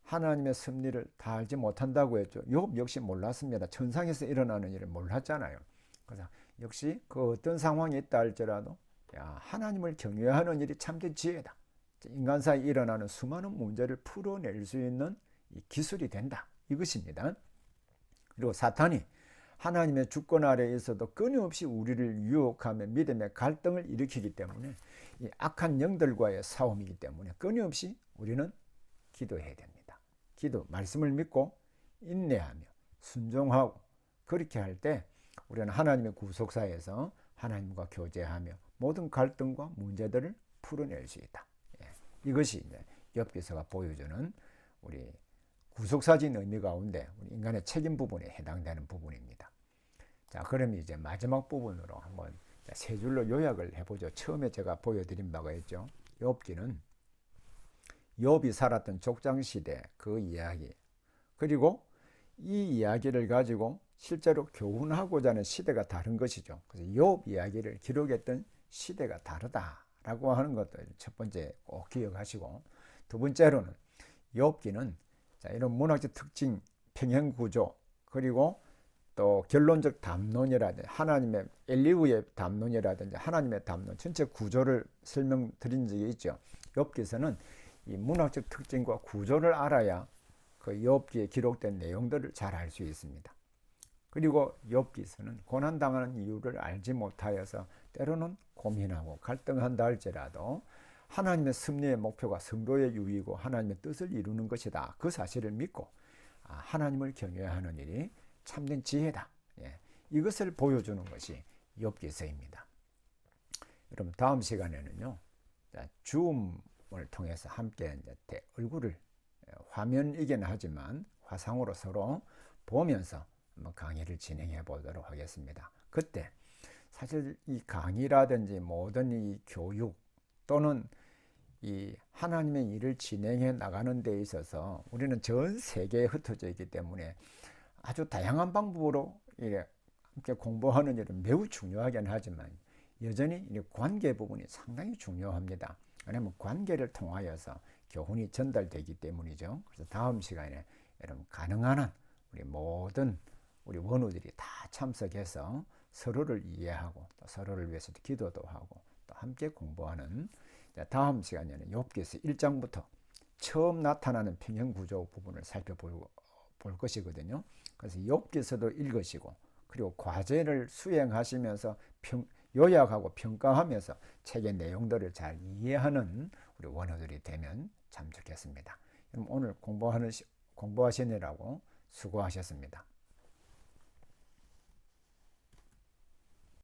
하나님의 섭리를 다 알지 못한다고 했죠. 욥 역시 몰랐습니다. 천상에서 일어나는 일을 몰랐잖아요. 그래서 역시 그 어떤 상황이 있다 할지라도 하나님을 경외하는 일이 참된 지혜다. 인간사에 일어나는 수많은 문제를 풀어낼 수 있는 기술이 된다. 이것입니다. 그리고 사탄이 하나님의 주권 아래에 있어도 끊임없이 우리를 유혹하며 믿음의 갈등을 일으키기 때문에 이 악한 영들과의 싸움이기 때문에 끊임없이 우리는 기도해야 됩니다. 기도, 말씀을 믿고 인내하며 순종하고 그렇게 할 때 우리는 하나님의 구속사에서 하나님과 교제하며 모든 갈등과 문제들을 풀어낼 수 있다. 이것이 이제 욥기서가 보여주는 우리 구속사적인 의미 가운데 우리 인간의 책임 부분에 해당되는 부분입니다. 자, 그럼 이제 마지막 부분으로 한번 세 줄로 요약을 해보죠. 처음에 제가 보여드린 바가 있죠. 욥기는 욥이 살았던 족장시대 그 이야기, 그리고 이 이야기를 가지고 실제로 교훈하고자 하는 시대가 다른 것이죠. 그래서 욥 이야기를 기록했던 시대가 다르다라고 하는 것도 첫 번째 꼭 기억하시고, 두 번째로는 욥기는 이런 문학적 특징, 평행구조, 그리고 또 결론적 담론이라든지 하나님의 엘리후의 담론이라든지 하나님의 담론 전체 구조를 설명드린 적이 있죠. 욥기서는 이 문학적 특징과 구조를 알아야 그 욥기에 기록된 내용들을 잘 알 수 있습니다. 그리고 욥기서는 고난당하는 이유를 알지 못하여서 때로는 고민하고 갈등한다 할지라도 하나님의 섭리의 목표가 성도의 유익이고 하나님의 뜻을 이루는 것이다. 그 사실을 믿고 하나님을 경외하는 일이 참된 지혜다. 이것을 보여주는 것이 욥기서입니다. 여러분, 다음 시간에는요, 줌을 통해서 함께 이제 얼굴을 화면이긴 하지만 화상으로 서로 보면서 한번 강의를 진행해 보도록 하겠습니다. 그때 사실 이 강의라든지 모든 이 교육 또는 이 하나님의 일을 진행해 나가는 데 있어서 우리는 전 세계에 흩어져 있기 때문에 아주 다양한 방법으로 함께 공부하는 일은 매우 중요하긴 하지만 여전히 관계 부분이 상당히 중요합니다. 왜냐하면 관계를 통하여서 교훈이 전달되기 때문이죠. 그래서 다음 시간에 여러분 가능한 한 우리 모든 우리 원우들이 다 참석해서 서로를 이해하고 또 서로를 위해서 기도도 하고 또 함께 공부하는 다음 시간에는 욥기서 1장부터 처음 나타나는 평형구조 부분을 살펴볼 것이거든요. 그래서 욥기서도 읽으시고 그리고 과제를 수행하시면서 요약하고 평가하면서 책의 내용들을 잘 이해하는 우리 원어들이 되면 참 좋겠습니다. 그럼 오늘 공부하시느라고 수고하셨습니다.